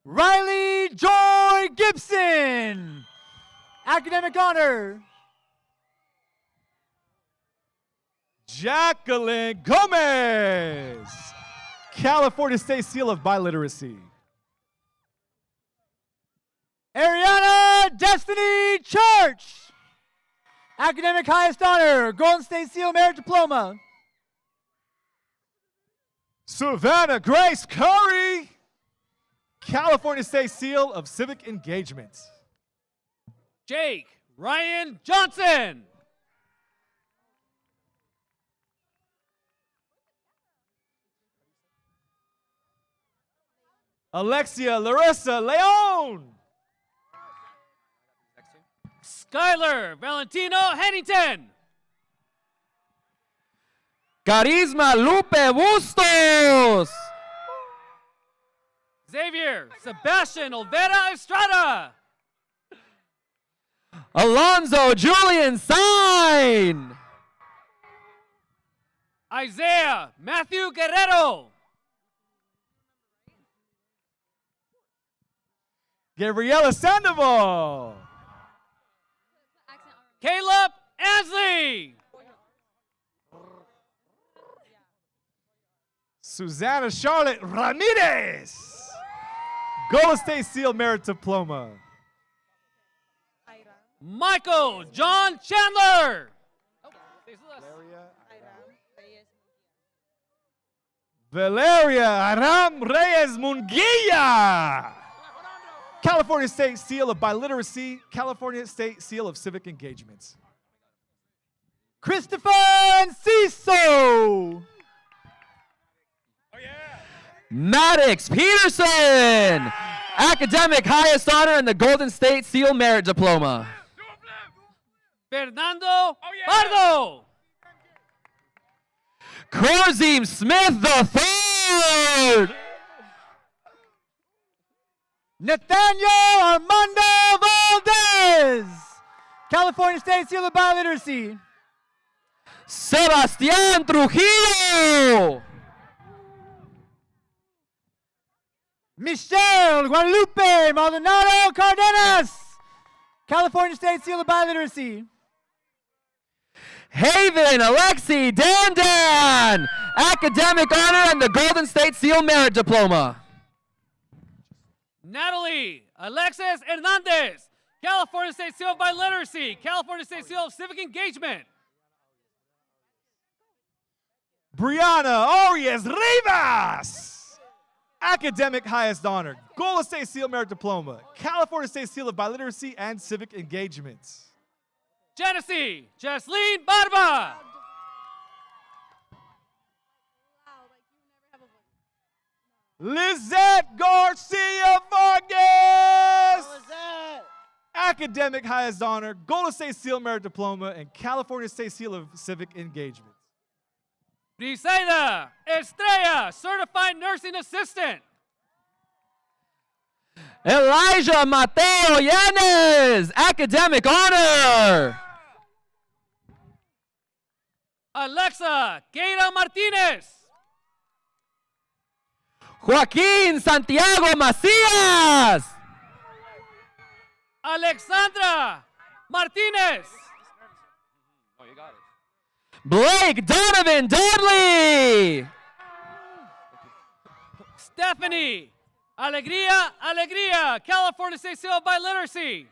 Riley Joy Gibson, Academic Honor. Jacqueline Gomez, California State Seal of Biliteracy. Ariana Destiny Church, Academic Highest Honor, Golden State Seal Merit Diploma. Savannah Grace Curry, California State Seal of Civic Engagement. Jake Ryan Johnson, Alexia Larissa Leon. Skylar Valentino Hennington. Carisma Lupe Bustos. Xavier Sebastian Olvera Estrada. Alonzo Julian Sign. Isaiah Matthew Guerrero. Gabriela Sandoval. Caleb Ansley. Susanna Charlotte Ramirez. Golden State Seal Merit Diploma. Michael John Chandler. Valeria Aram Reyes Munguia. California State Seal of Biliteracy, California State Seal of Civic Engagements. Christopher Enciso. Maddox Peterson. Academic highest honor and the Golden State Seal Merit Diploma. Fernando Pardo. Crozim Smith III. Nathaniel Armando Valdez. California State Seal of Biliteracy. Sebastián Trujillo. Michelle Guadalupe Maldonado Cardenas. California State Seal of Biliteracy. Haven Alexi Dandan. Academic honor and the Golden State Seal Merit Diploma. Natalie Alexis Hernandez. California State Seal of Biliteracy. California State Seal of Civic Engagement. Brianna Arias Rivas. Academic highest honor, Golden State Seal Merit Diploma, California State Seal of Biliteracy and Civic Engagements. Genesee Jesseline Barba. Lizette Garcia Vargas. Academic highest honor, Golden State Seal Merit Diploma and California State Seal of Civic Engagements. Briseida Estrella, Certified Nursing Assistant. Elijah Mateo Yanez. Academic honor. Alexa Keira Martinez. Joaquín Santiago Macías. Alexandra Martinez. Blake Donovan Dudley. Stephanie Alegría, California State Seal of Biliteracy.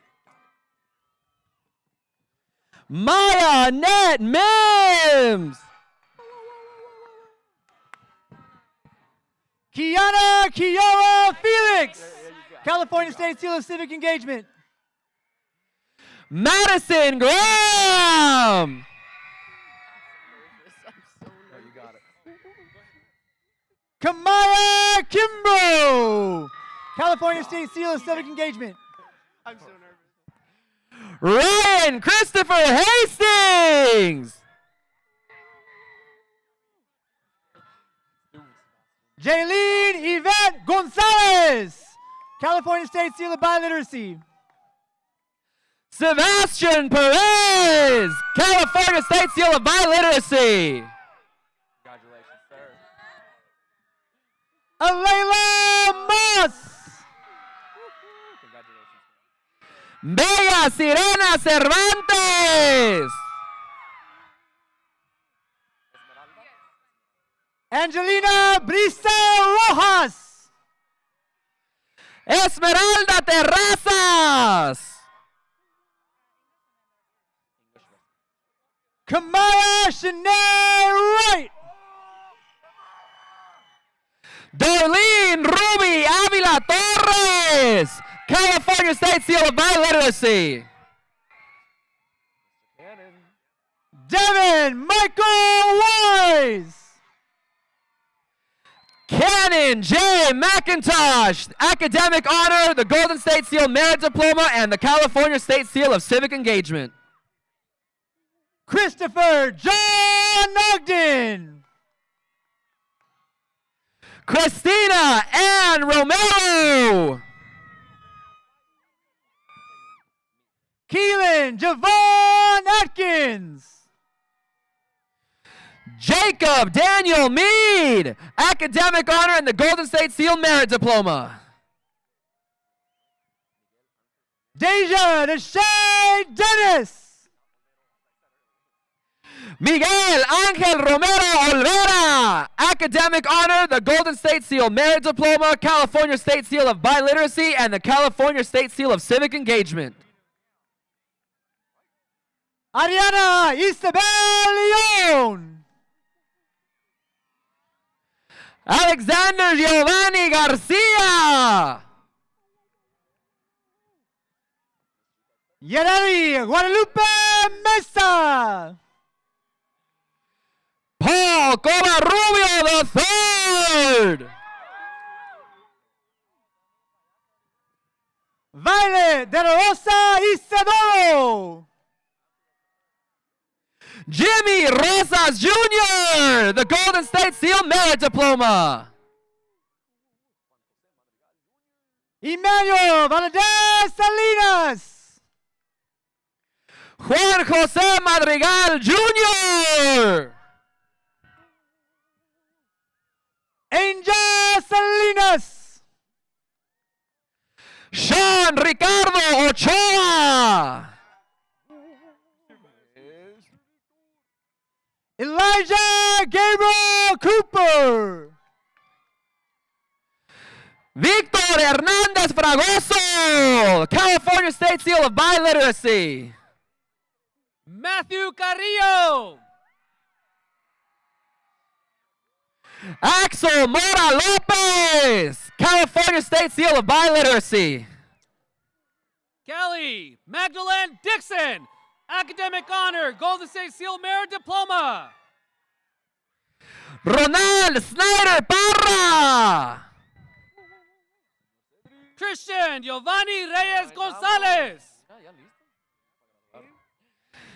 Maya Annette Mims. Kiana Kiara Felix. California State Seal of Civic Engagement. Madison Graham. Kamaya Kimbrough. California State Seal of Civic Engagement. I'm so nervous. Ryan Christopher Hastings. Jaylene Yvette Gonzalez. California State Seal of Biliteracy. Sebastian Perez. California State Seal of Biliteracy. Congratulations, sir. Alayla Moss. Congratulations. Bella Sirena Cervantes. Angelina Brisa Rojas. Esmeralda Terrazas. Kamaya Shanae Wright. Darlene Ruby Avila Torres. California State Seal of Biliteracy. Devin Michael Wise. Cannon J. McIntosh, academic honor, the Golden State Seal Merit Diploma, and the California State Seal of Civic Engagement. Christopher John Ogden. Christina Ann Romero. Keelan Javon Atkins. Jacob Daniel Mead, academic honor and the Golden State Seal Merit Diploma. Deja Deshae Dennis. Miguel Angel Romero Olvera, academic honor, the Golden State Seal Merit Diploma, California State Seal of Biliteracy, and the California State Seal of Civic Engagement. Ariana Isabel Leon. Alexander Giovanni Garcia. Yareli Guadalupe Mesa. Paul Covarrubio III. Violet de la Rosa Isidoro. Jimmy Rosas Jr., the Golden State Seal Merit Diploma. Emmanuel Valadez Salinas. Juan Jose Madrigal Jr. Angel Salinas. Sean Ricardo Ochoa. Elijah Gabriel Cooper. Victor Hernandez Fragoso, California State Seal of Biliteracy. Matthew Carrillo. Axel Mora Lopez, California State Seal of Biliteracy. Kelly Magdalene Dixon, academic honor, Golden State Seal Merit Diploma. Ronald Snyder Parra. Christian Giovanni Reyes Gonzalez.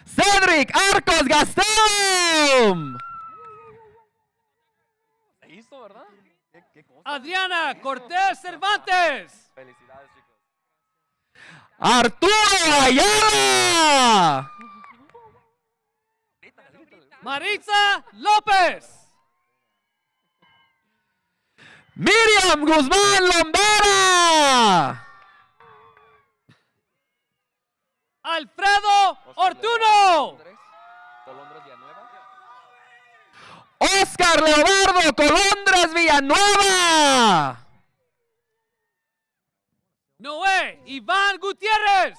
Cedric Arcos Gastelum. Adriana Cortés Cervantes. Arturo Ayala. Maritza López. Miriam Guzmán Lombera. Alfredo Ortuno. Oscar Leobardo Colondres Villanueva. Noé Iván Gutiérrez.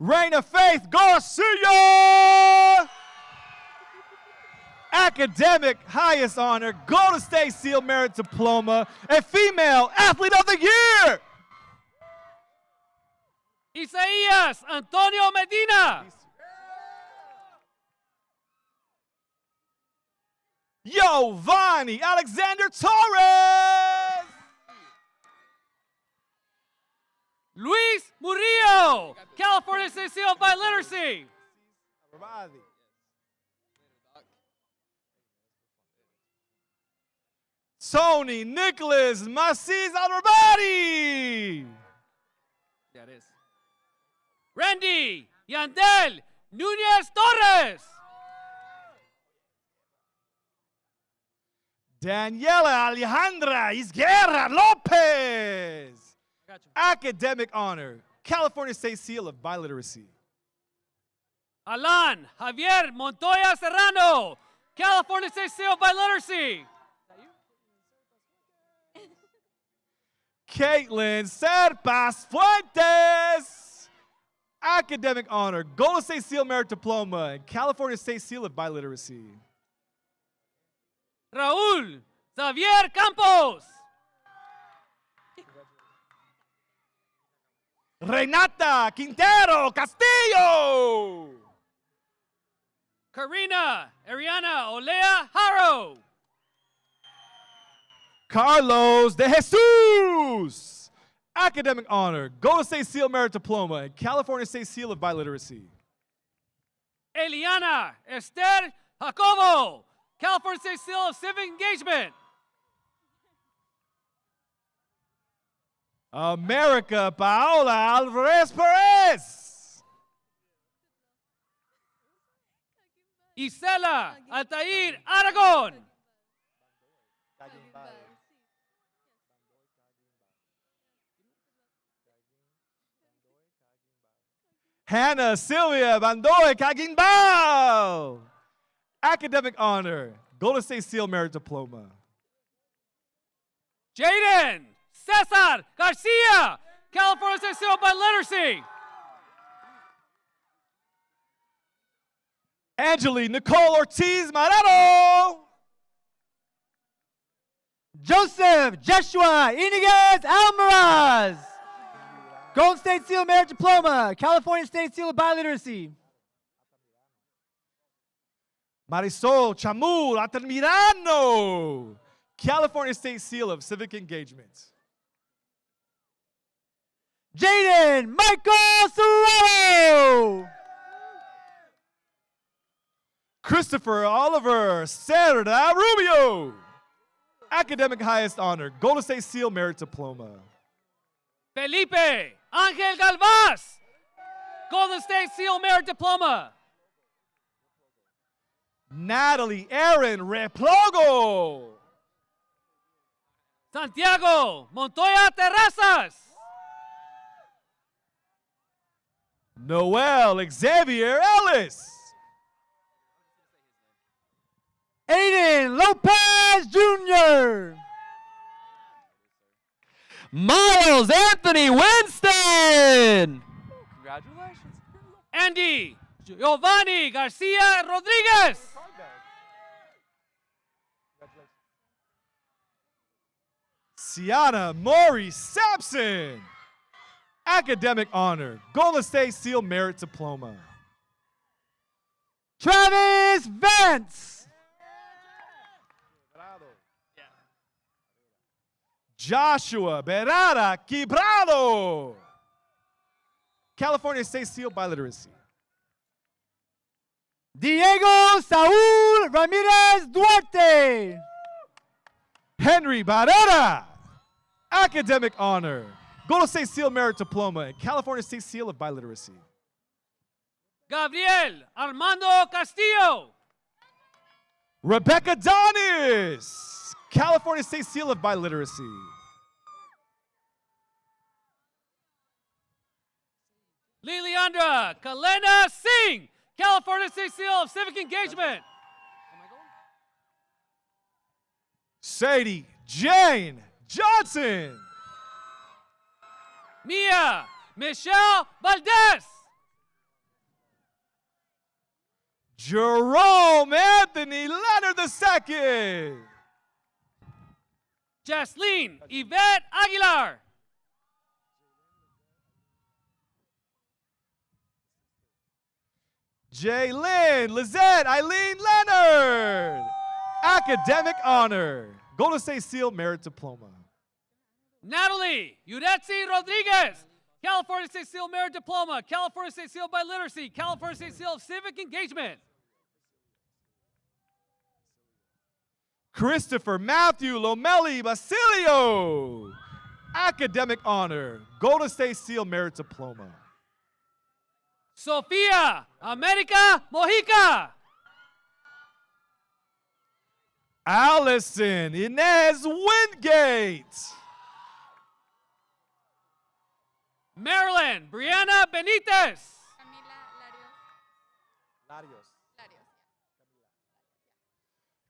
Reina Faith Garcia. Academic highest honor, Golden State Seal Merit Diploma, and Female Athlete of the Year. Isaías Antonio Medina. Giovanni Alexander Torres. Luis Murillo, California State Seal of Biliteracy. Tony Nicholas Maciz Alrabati. Yeah, it is. Randy Yandel Nunez Torres. Daniela Alejandra Izguerra Lopez. Academic honor, California State Seal of Biliteracy. Alan Javier Montoya Serrano, California State Seal of Biliteracy. Caitlin Serpas Fuentes. Academic honor, Golden State Seal Merit Diploma, and California State Seal of Biliteracy. Raúl Xavier Campos. Renata Quintero Castillo. Karina Ariana Olea Haro. Carlos de Jesus, academic honor, Golden State Seal Merit Diploma, and California State Seal of Biliteracy. Eliana Esther Jacobo, California State Seal of Civic Engagement. America Paola Alvarez Perez. Isela Altair Aragon. Hannah Sylvia Bandoy Caguinbao, academic honor, Golden State Seal Merit Diploma. Jaden Cesar Garcia, California State Seal by Literacy. Angeli Nicole Ortiz Marano. Joseph Joshua Iniguez Almaraz, Golden State Seal Merit Diploma, California State Seal of Biliteracy. Marisol Chamul Altamirano, California State Seal of Civic Engagement. Jaden Michael Serrano. Christopher Oliver Cerda Rubio, academic highest honor, Golden State Seal Merit Diploma. Felipe Angel Galvaz, Golden State Seal Merit Diploma. Natalie Aaron Replogo. Santiago Montoya Terrazas. Noel Xavier Ellis. Aiden Lopez Jr. Miles Anthony Winston. Congratulations. Andy Giovanni Garcia Rodriguez. Sienna Maury Sampson, academic honor, Golden State Seal Merit Diploma. Travis Vance. Joshua Berada Quebrado, California State Seal Biliteracy. Diego Saul Ramirez Duarte. Henry Barrera, academic honor, Golden State Seal Merit Diploma, and California State Seal of Biliteracy. Gabriel Armando Castillo. Rebecca Donis, California State Seal of Biliteracy. Liliandra Kalena Singh, California State Seal of Civic Engagement. Sadie Jane Johnson. Mia Michelle Valdez. Jerome Anthony Leonard II. Jasleen Yvette Aguilar. Jaylyn Lizette Eileen Leonard, academic honor, Golden State Seal Merit Diploma. Natalie Uretzi Rodriguez, California State Seal Merit Diploma, California State Seal by Literacy, California State Seal of Civic Engagement. Christopher Matthew Lomeli Basilio, academic honor, Golden State Seal Merit Diploma. Sofia America Mojica. Allison Inez Wingate. Marilyn Brianna Benitez.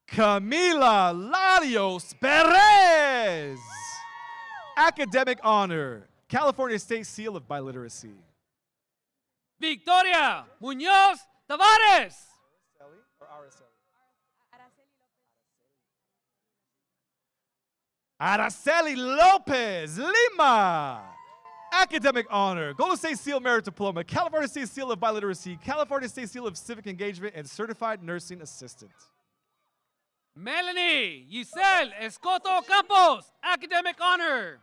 Camila Larios Perez, academic honor, California State Seal of Biliteracy. Victoria Muñoz Tavares. Araceli Lopez Lima, Academic Honor, Golden State Seal Merit Diploma, California State Seal of Biliteracy, California State Seal of Civic Engagement, and Certified Nursing Assistant. Melanie Giselle Escoto Campos, Academic Honor.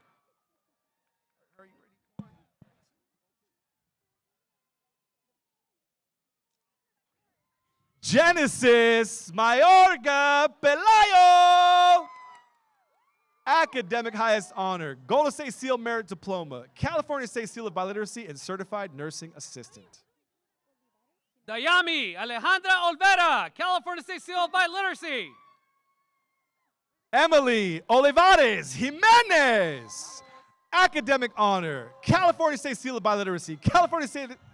Genesis Mayorga Pelayo, Academic Highest Honor, Golden State Seal Merit Diploma, California State Seal of Biliteracy, and Certified Nursing Assistant. Dayami Alejandra Olvera, California State Seal of Biliteracy. Emily Olivares Jimenez, Academic Honor, California State Seal of Biliteracy, California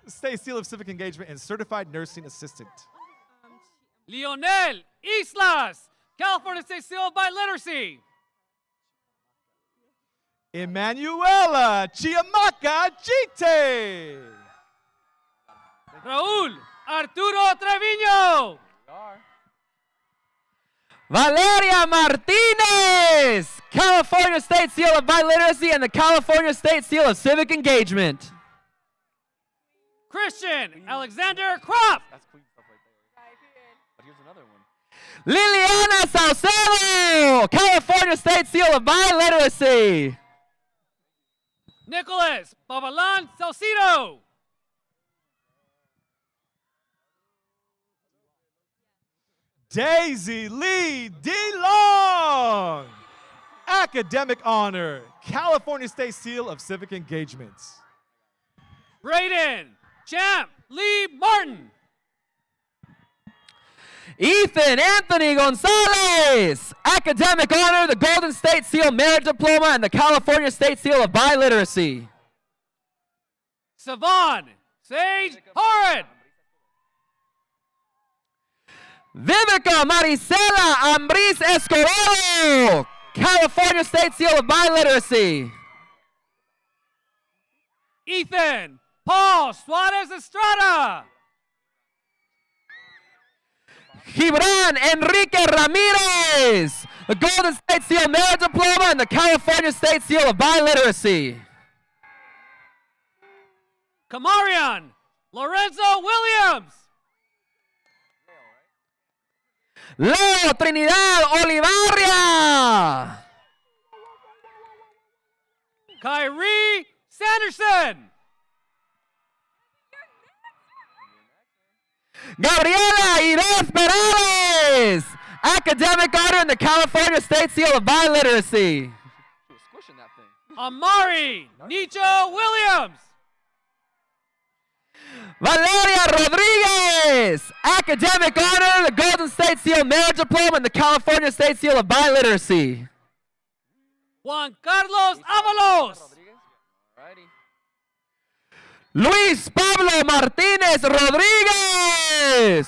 State Seal of Civic Engagement, and Certified Nursing Assistant. Lionel Islas, California State Seal of Biliteracy. Emanuela Chiamaka Chite. Raúl Arturo Treviño. Valeria Martinez, California State Seal of Biliteracy and the California State Seal of Civic Engagement. Christian Alexander Kropp. That's clean stuff right there. But here's another one. Liliana Salcedo, California State Seal of Biliteracy. Nicholas Babalan Salcido. Daisy Lee DeLong, Academic Honor, California State Seal of Civic Engagements. Braden Champ Lee Martin. Ethan Anthony Gonzalez, Academic Honor, the Golden State Seal Merit Diploma, and the California State Seal of Biliteracy. Savon Sage Horrid. Vivica Marisela Ambris Escobedo, California State Seal of Biliteracy. Ethan Paul Suarez Estrada. Gibran Enrique Ramirez, the Golden State Seal Merit Diploma and the California State Seal of Biliteracy. Kamarian Lorenzo Williams. Leo Trinidad Olivaria. Kyrie Sanderson. Gabriela Irez Perales, Academic Honor in the California State Seal of Biliteracy. She was squishing that thing. Amari Nicho Williams. Valeria Rodriguez, Academic Honor, the Golden State Seal Merit Diploma and the California State Seal of Biliteracy. Juan Carlos Avalos. Alrighty. Luis Pablo Martinez Rodriguez.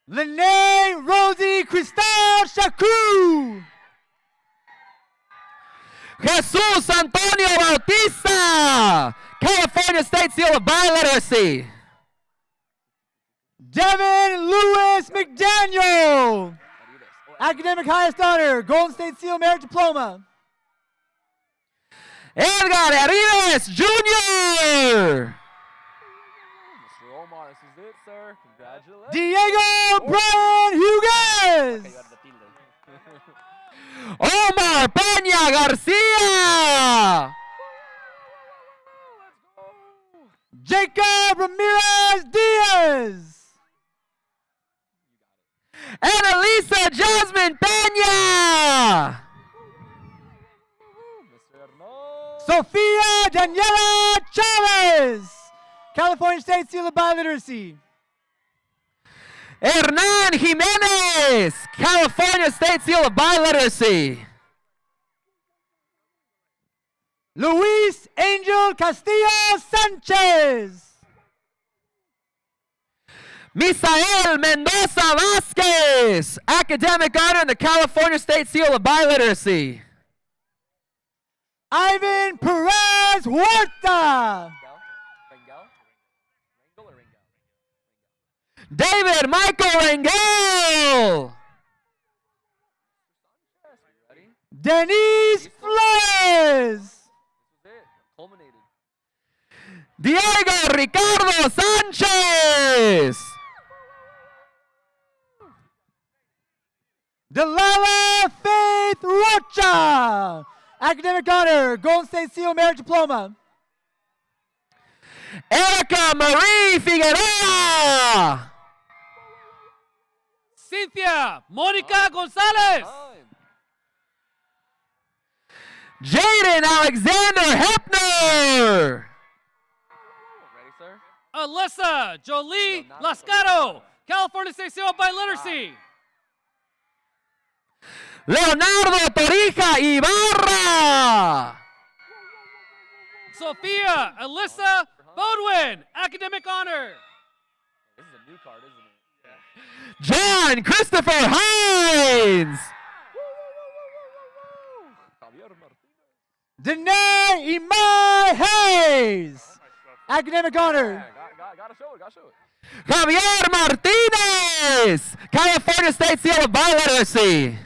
Lene Rosie Cristal Shaku. Jesus Antonio Bautista, California State Seal of Biliteracy. Devin Lewis McDaniel, Academic Highest Honor, Golden State Seal Merit Diploma. Edgar Arias Jr. Mr. Omar, this is it, sir. Congratulations. Diego Brian Hugues. Omar Peña Garcia. Jacob Ramirez Diaz. Annalisa Jasmine Peña. Sofia Daniela Chavez, California State Seal of Biliteracy. Hernan Jimenez, California State Seal of Biliteracy. Luis Angel Castillo Sanchez. Misael Mendoza Vasquez, Academic Honor in the California State Seal of Biliteracy. Ivan Perez Huerta. David Michael Rangel. Denise Flores. This was it. Culminated. Diego Ricardo Sanchez. Delilah Faith Rocha. Academic honor, Golden State Seal Merit Diploma. Erica Marie Figueroa. Cynthia Monica Gonzalez. Time. Jaden Alexander Hepner. Ready, sir? Alyssa Jolie Lascaro, California State Seal by Literacy. Leonardo Torija Ibarra. Sophia Alyssa Bodwin, academic honor. This is a new card, isn't it? John Christopher Hines. Javier Martinez. Danae Imai Hayes. Academic honor. Yeah, gotta show it, gotta show it. Javier Martinez, California State Seal of Biliteracy.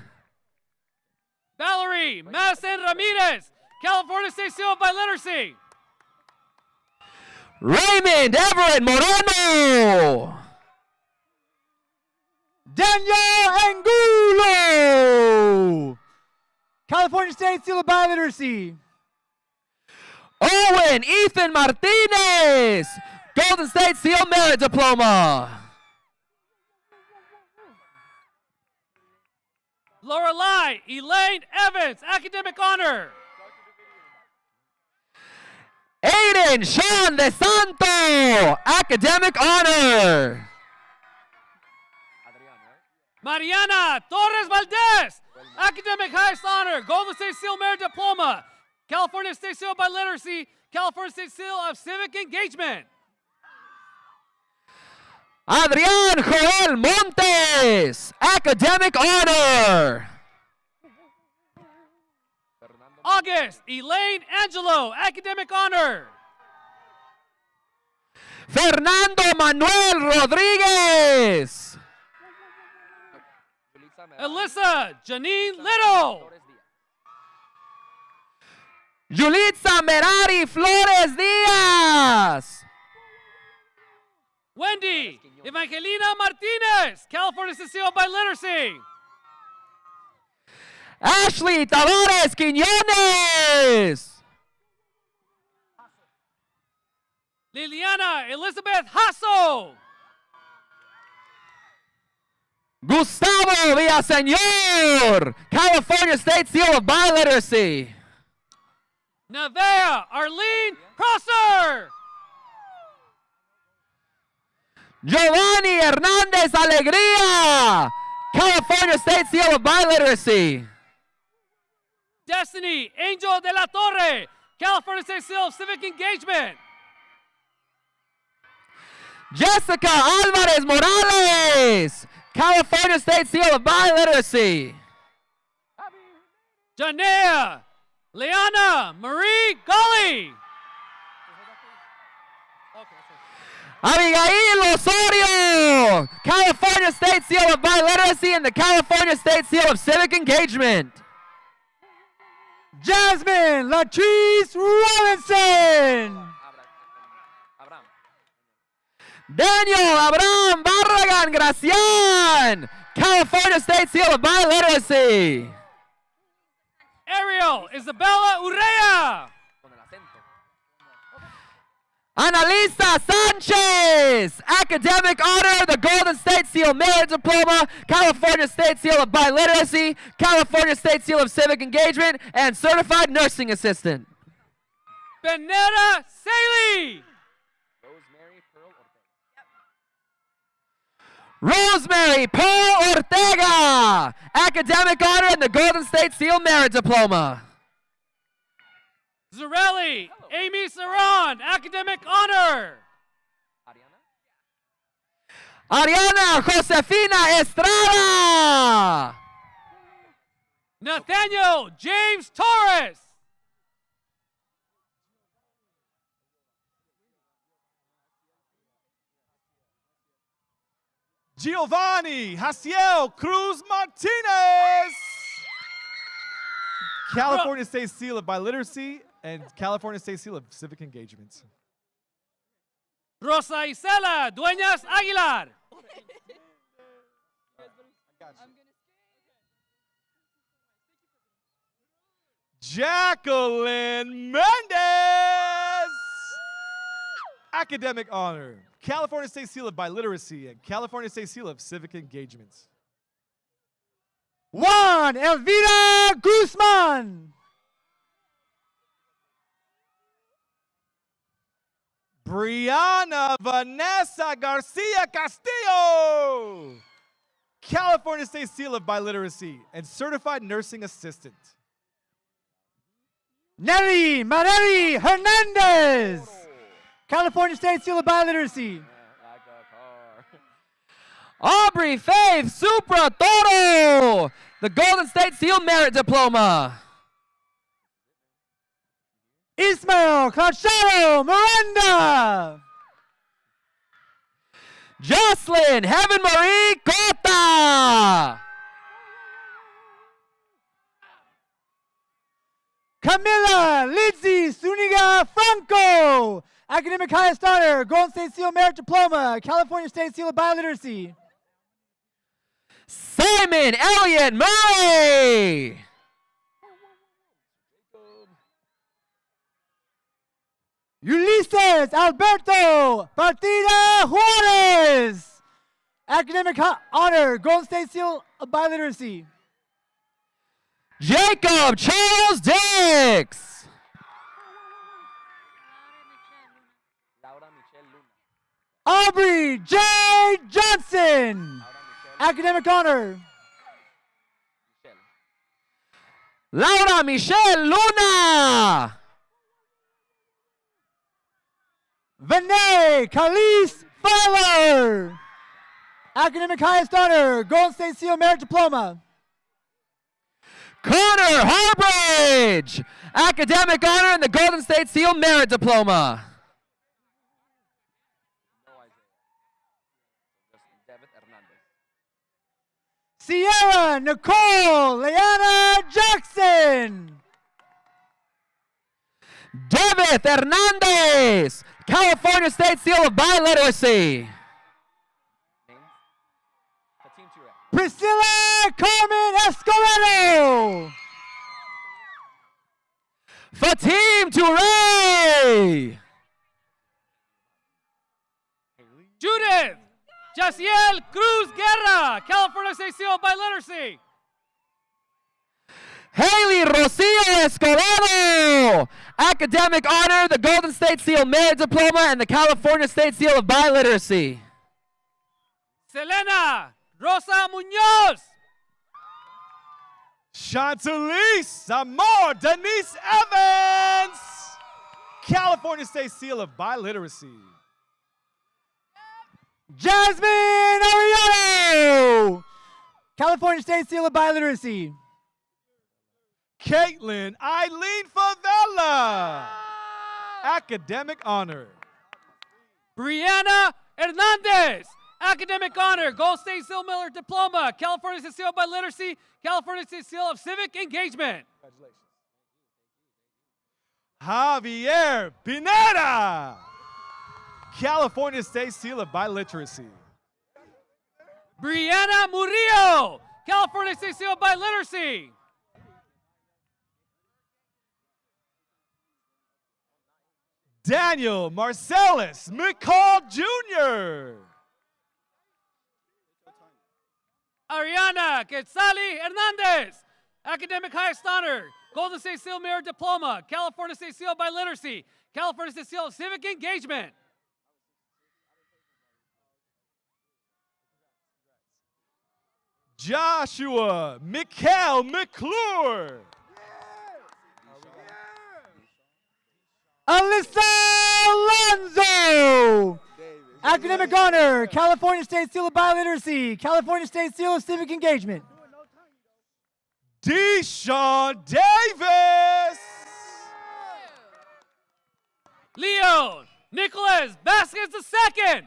Valerie Madison Ramirez, California State Seal by Literacy. Raymond Everett Moreno. Daniel Angulo. California State Seal of Biliteracy. Owen Ethan Martinez, Golden State Seal Merit Diploma. Lorelei Elaine Evans, academic honor. Aiden Sean De Santo, academic honor. Adrian, right? Mariana Torres Valdez, academic highest honor, Golden State Seal Merit Diploma, California State Seal by Literacy, California State Seal of Civic Engagement. Adrian Joel Montes, academic honor. August Elaine Angelo, academic honor. Fernando Manuel Rodriguez. Alyssa Janine Little. Yulitza Merari Flores Diaz. Wendy Evangelina Martinez, California State Seal by Literacy. Ashley Tavares Quiñones. Liliana Elizabeth Hasso. Gustavo Villaseñor, California State Seal of Biliteracy. Nevea Arlene Crosser. Giovanni Hernandez Alegría, California State Seal of Biliteracy. Destiny Angel de la Torre, California State Seal of Civic Engagement. Jessica Alvarez Morales, California State Seal of Biliteracy. Janea Leana Marie Gully. Abigail Osorio, California State Seal of Biliteracy and the California State Seal of Civic Engagement. Jasmine Latrice Robinson. Daniel Abraham Barragan Gracian, California State Seal of Biliteracy. Ariel Isabella Urrea. Analisa Sanchez, academic honor, the Golden State Seal Merit Diploma, California State Seal of Biliteracy, California State Seal of Civic Engagement, and Certified Nursing Assistant. Benetta Saley. Rosemary Pearl Ortega, academic honor, and the Golden State Seal Merit Diploma. Zarelli Amy Saran, academic honor. Ariana Josefina Estrada. Nathaniel James Torres. Giovanni Jaciel Cruz Martinez. California State Seal of Biliteracy, and California State Seal of Civic Engagement. Rosa Isela Dueñas Aguilar. Jacqueline Mendez, Academic Honor, California State Seal of Biliteracy, and California State Seal of Civic Engagement. Juan Elvira Guzman. Brianna Vanessa Garcia Castillo, California State Seal of Biliteracy and Certified Nursing Assistant. Nelly Marelli Hernandez, California State Seal of Biliteracy. Like a car. Aubrey Faith Supra Toro, the Golden State Seal Merit Diploma. Ismael Claudio Miranda. Jocelyn Heaven Marie Cota. Camila Lizzie Zuniga Franco, Academic Highest Honor, Golden State Seal Merit Diploma, California State Seal of Biliteracy. Simon Elliott Murray. Ulises Alberto Partida Juarez, Academic Honor, Golden State Seal of Biliteracy. Jacob Charles Dix. Laura Michelle Luna. Aubrey J. Johnson, Academic Honor. Laura Michelle Luna. Vinay Khalees Fowler, Academic Highest Honor, Golden State Seal Merit Diploma. Connor Harbridge, Academic Honor and the Golden State Seal Merit Diploma. No Isaiah. Just David Hernandez. Sierra Nicole Leanna Jackson. David Hernandez, California State Seal of Biliteracy. Names? Fatim Tura. Priscilla Carmen Escobedo. Fatim Touré. Judith Jaciel Cruz Guerra, California State Seal of Biliteracy. Haley Rocio Escobedo, Academic Honor, the Golden State Seal Merit Diploma, and the California State Seal of Biliteracy. Selena Rosa Munoz. Chantalise Amor Denise Evans, California State Seal of Biliteracy. Jasmine Ariano, California State Seal of Biliteracy. Caitlin Eileen Favela, Academic Honor. Brianna Hernandez, Academic Honor, Gold State Seal Merit Diploma, California State Seal of Biliteracy, California State Seal of Civic Engagement. Javier Pineda, California State Seal of Biliteracy. Brianna Murillo, California State Seal of Biliteracy. Daniel Marcellus McCall Jr. Ariana Quetzali Hernandez, Academic Highest Honor, Golden State Seal Merit Diploma, California State Seal of Biliteracy, California State Seal of Civic Engagement. Joshua Mikhail McClure. Alyssa Alonso, Academic Honor, California State Seal of Biliteracy, California State Seal of Civic Engagement. Deshaun Davis. Leo Nicholas Vasquez II.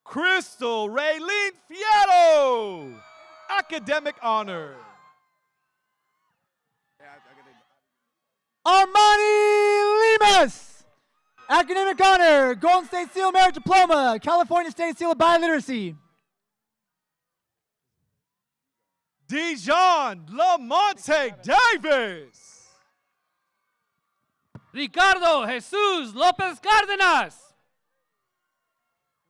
Crystal Raylene Fierro, Academic Honor. Armani Lemus. Academic honor, Golden State Seal Merit Diploma, California State Seal of Biliteracy. Dijon Lamonte Davis. Ricardo Jesus Lopez Cárdenas.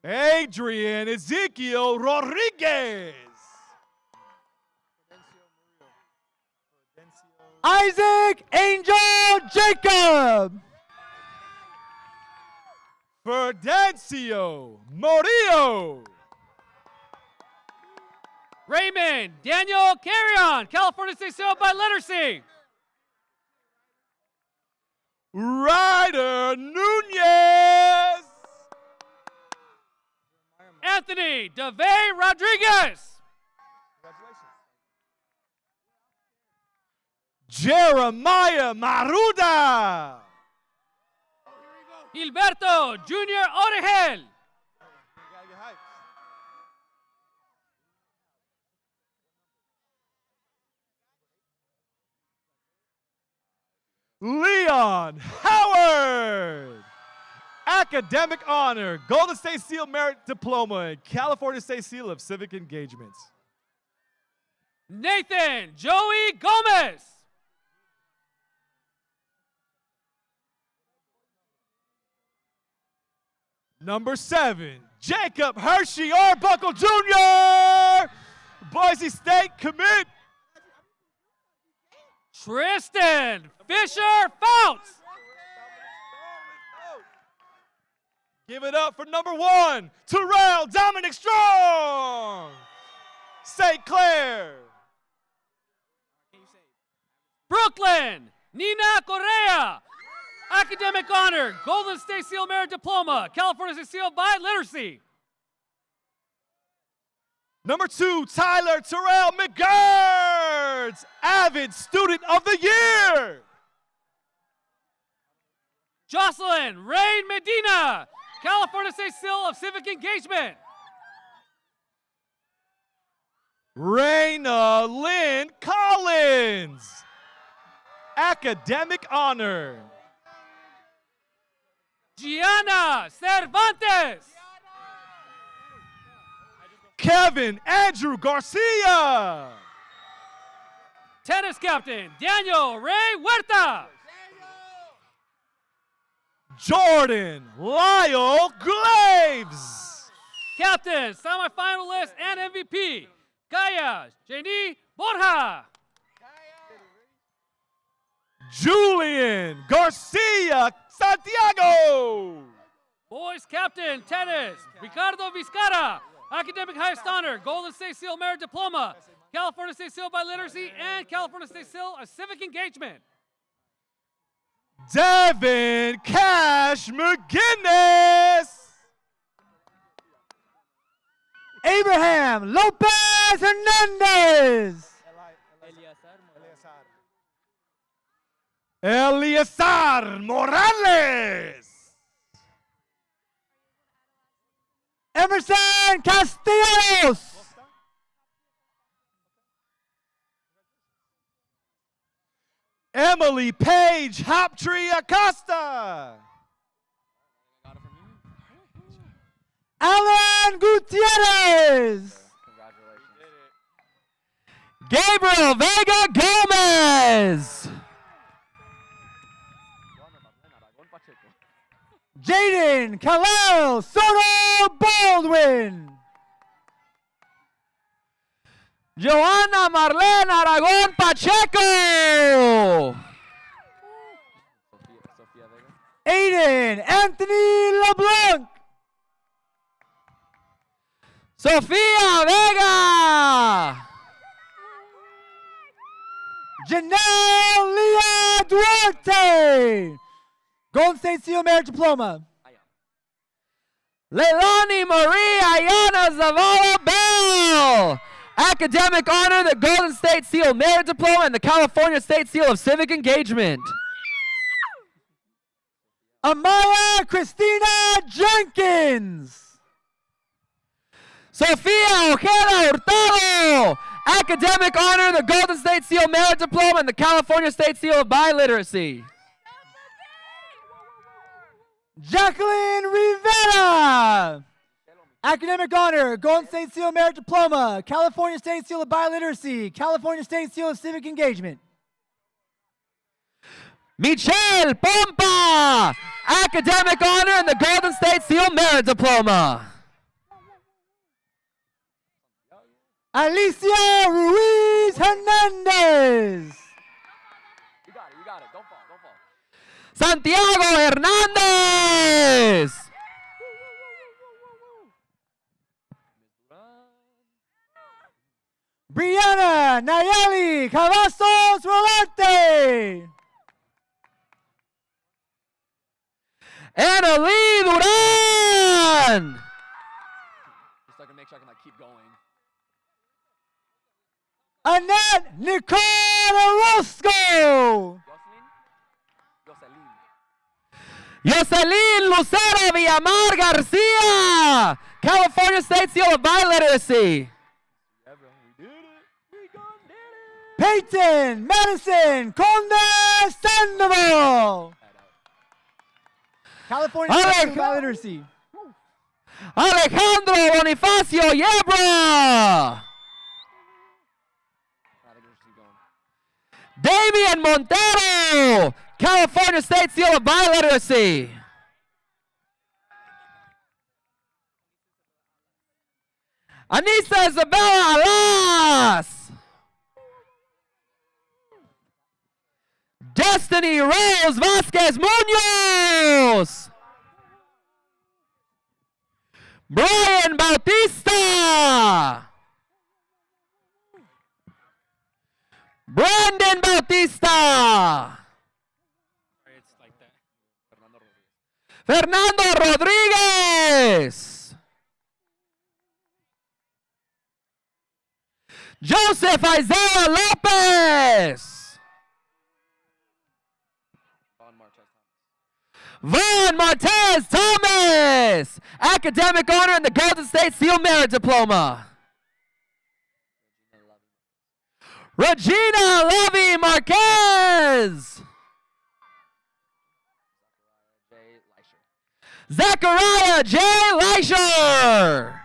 Adrian Ezekiel Rodriguez. Isaac Angel Jacob. Ferdencio Murillo. Raymond Daniel Carrion, California State Seal by letter C. Ryder Nunez. Anthony DeVay Rodriguez. Jeremiah Maruda. Gilberto Junior Orejel. Leon Howard. Academic honor, Golden State Seal Merit Diploma, and California State Seal of Civic Engagement. Nathan Joey Gomez. Number 7, Jacob Hershey Arbuckle Jr. Boise State commit. Tristan Fisher Fouts. Give it up for number 1, Terrell Dominic Strong. St. Clair. Brooklyn Nina Correa. Academic honor, Golden State Seal Merit Diploma, California State Seal by literacy. Number 2, Tyler Terrell McGurds, Avid Student of the Year. Jocelyn Rain Medina, California State Seal of Civic Engagement. Raina Lynn Collins, Academic honor. Gianna Cervantes. Kevin Andrew Garcia. Tennis captain Daniel Ray Huerta. Jordan Lyle Glaves. Captain, semifinalist, and MVP, Kaya Jenny Borja. Julian Garcia Santiago. Boys captain, tennis, Ricardo Vizcara. Academic highest honor, Golden State Seal Merit Diploma, California State Seal by literacy, and California State Seal of Civic Engagement. Devin Cash McGinnis. Abraham Lopez Hernandez. Eliazar Morales. Emerson Castellanos. Emily Page Hoptree Acosta. Alan Gutierrez. Gabriel Vega Gomez. Jaden Kalel Soto Baldwin. Joanna Marlene Aragon Pacheco. Aiden Anthony LeBlanc. Sofia Vega. Janelle Leah Duarte. Golden State Seal Merit Diploma. Leilani Marie Ayana Zavala Bell. Academic honor, the Golden State Seal Merit Diploma and the California State Seal of Civic Engagement. Amaya Christina Jenkins. Sofia Ojeda Hurtado. Academic honor, the Golden State Seal Merit Diploma and the California State Seal of Biliteracy. Jacqueline Rivera. Academic honor, Golden State Seal Merit Diploma, California State Seal of Biliteracy, California State Seal of Civic Engagement. Michelle Pompa, academic honor and the Golden State Seal Merit Diploma. Alicia Ruiz Hernandez. You got it, you got it. Don't fall, don't fall. Santiago Hernandez. Brianna Nayeli Cavazos Rolarte. Annalie Duran. Just so I can make sure I can keep going. Annette Nicole Orozco. Jocelyn Lucero Villamar Garcia, California State Seal of Biliteracy. Peyton Madison Conde Sandoval. California State Seal of Biliteracy. Alejandro Bonifacio Yebra. Damian Montero, California State Seal of Biliteracy. Anissa Isabella Alas. Destiny Rose Vasquez Munoz. Brian Bautista. Brandon Bautista. It's like that. Fernando Rodriguez. Joseph Isaiah Lopez. Von Martez Thomas, academic honor and the Golden State Seal Merit Diploma. Regina Levy Marquez. Zachariah J. Leisher.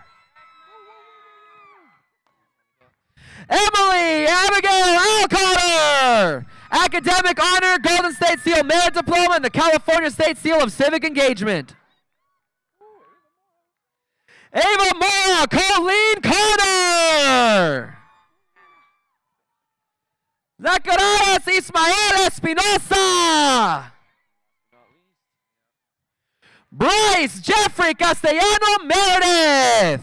Emily Abigail Alcotter, academic honor, Golden State Seal Merit Diploma, and the California State Seal of Civic Engagement. Ava Mora Colleen Carter. Zacharias Ismael Espinosa. Bryce Jeffrey Castellano Meredith.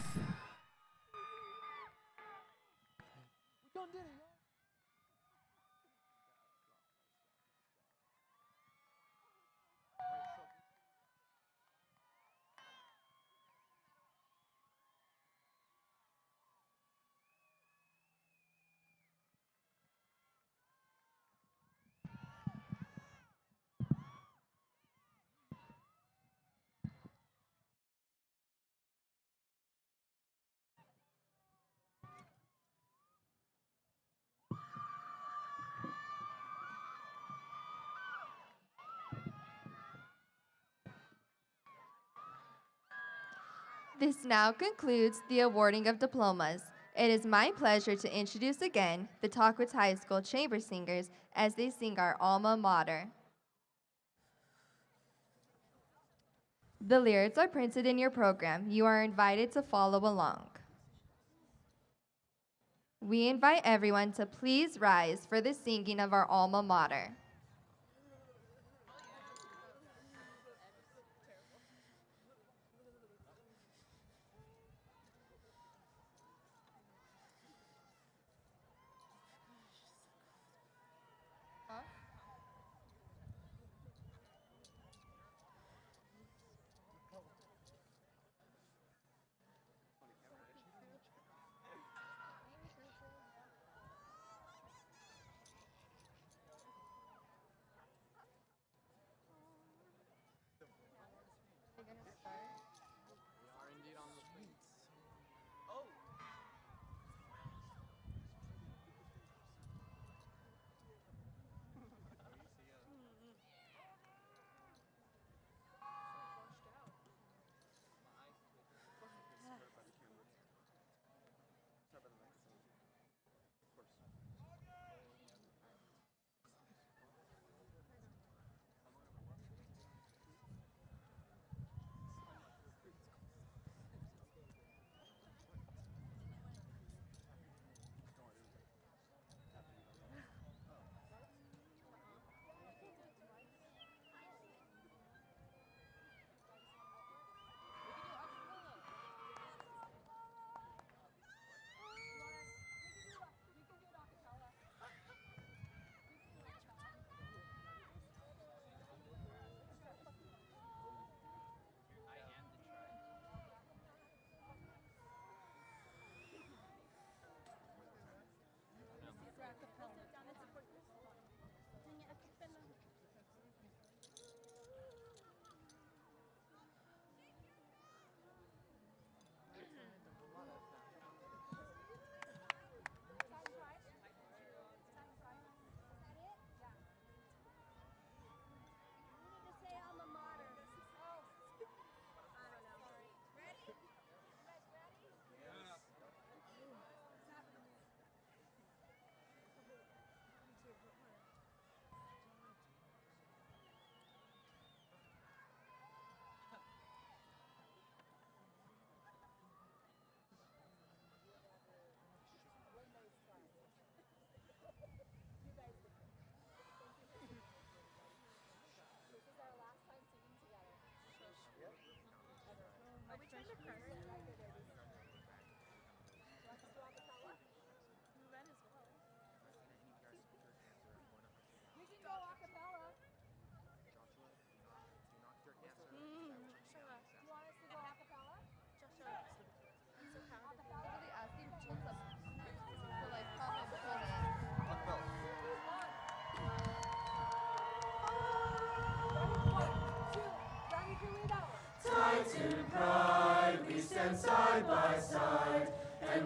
This now concludes the awarding of diplomas. It is my pleasure to introduce again the Tahquitz High School Chamber Singers as they sing our alma mater. The lyrics are printed in your program. You are invited to follow along. We invite everyone to please rise for the singing of our alma mater.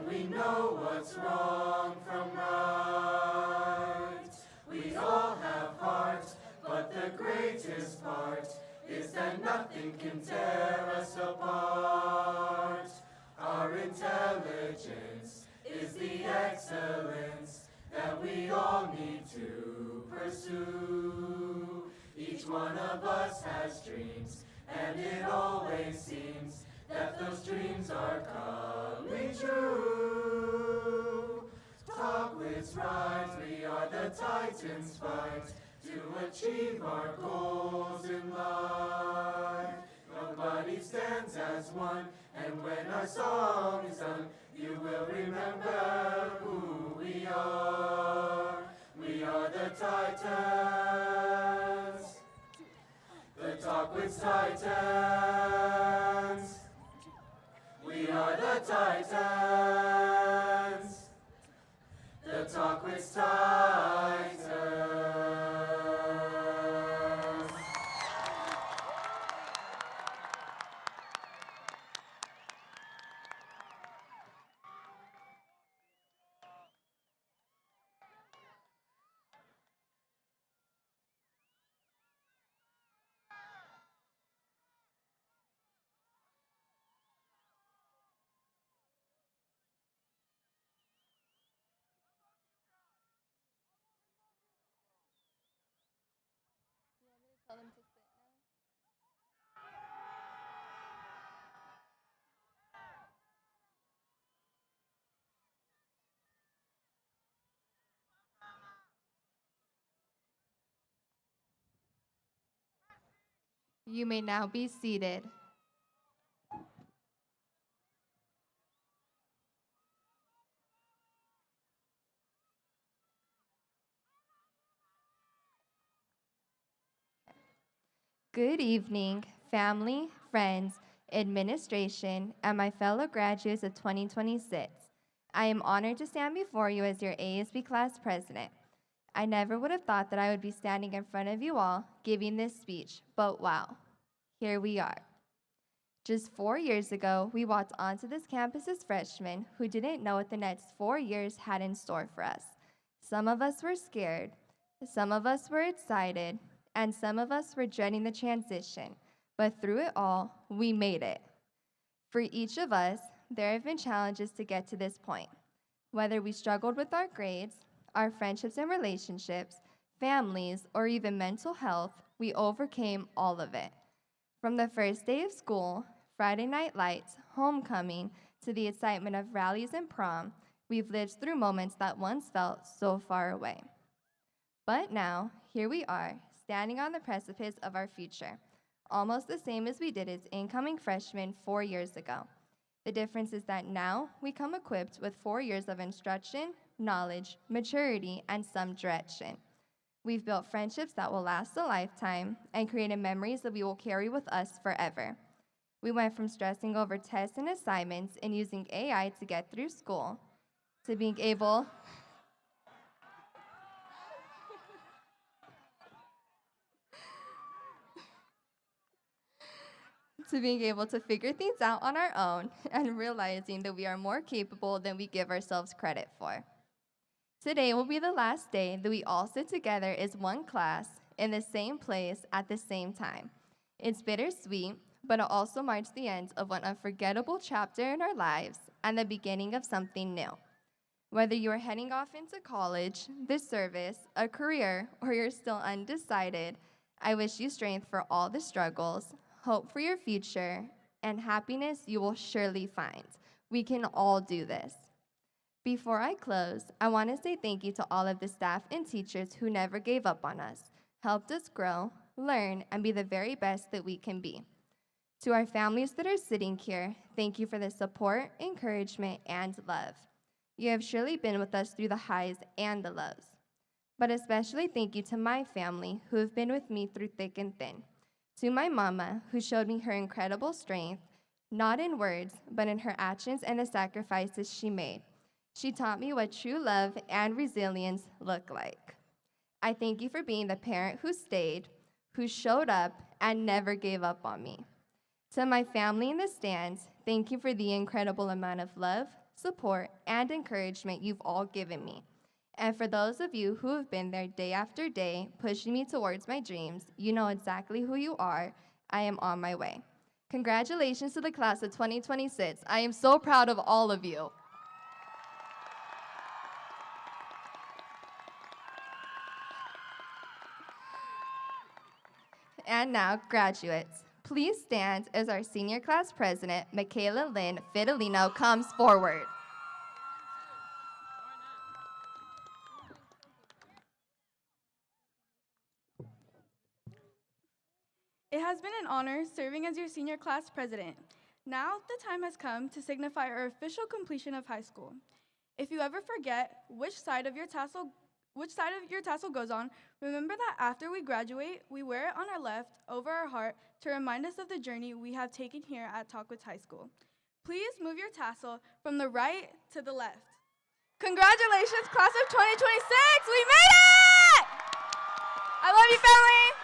we know what's wrong from right. We all have hearts, but the greatest part is that nothing can tear us apart. Our intelligence is the excellence that we all need to pursue. Each one of us has dreams, and it always seems that those dreams are coming true. Tahquitz rise, we are the Titans fight to achieve our goals in life. Nobody stands as one, and when our song is done, you will remember who we are. We are the Titans, the Tahquitz Titans. We are the Titans, the Tahquitz Titans. Tell them to sit now. You may now be seated. Good evening, family, friends, administration, and my fellow graduates of 2026. I am honored to stand before you as your ASB class president. I never would have thought that I would be standing in front of you all giving this speech, but wow, here we are. Just 4 years ago, we walked onto this campus as freshmen who didn't know what the next 4 years had in store for us. Some of us were scared, some of us were excited, and some of us were dreading the transition, but through it all, we made it. For each of us, there have been challenges to get to this point. Whether we struggled with our grades, our friendships and relationships, families, or even mental health, we overcame all of it. From the first day of school, Friday night lights, homecoming, to the excitement of rallies and prom, we've lived through moments that once felt so far away. But now, here we are, standing on the precipice of our future, almost the same as we did as incoming freshmen 4 years ago. The difference is that now we come equipped with 4 years of instruction, knowledge, maturity, and some direction. We've built friendships that will last a lifetime and created memories that we will carry with us forever. We went from stressing over tests and assignments and using AI to get through school to being able to figure things out on our own and realizing that we are more capable than we give ourselves credit for. Today will be the last day that we all sit together as one class in the same place at the same time. It's bittersweet, but it also marks the end of an unforgettable chapter in our lives and the beginning of something new. Whether you are heading off into college, the service, a career, or you're still undecided, I wish you strength for all the struggles, hope for your future, and happiness you will surely find. We can all do this. Before I close, I want to say thank you to all of the staff and teachers who never gave up on us, helped us grow, learn, and be the very best that we can be. To our families that are sitting here, thank you for the support, encouragement, and love. You have surely been with us through the highs and the lows. But especially thank you to my family who have been with me through thick and thin. To my mama, who showed me her incredible strength, not in words, but in her actions and the sacrifices she made. She taught me what true love and resilience look like. I thank you for being the parent who stayed, who showed up, and never gave up on me. To my family in the stands, thank you for the incredible amount of love, support, and encouragement you've all given me. And for those of you who have been there day after day, pushing me towards my dreams, you know exactly who you are. I am on my way. Congratulations to the class of 2026. I am so proud of all of you. And now, graduates, please stand as our senior class president, Michaela Lynn Fidelino, comes forward. It has been an honor serving as your senior class president. Now the time has come to signify our official completion of high school. If you ever forget which side of your tassel goes on, remember that after we graduate, we wear it on our left over our heart to remind us of the journey we have taken here at Tahquitz High School. Please move your tassel from the right to the left. Congratulations, class of 2026! We made it! I love you, family!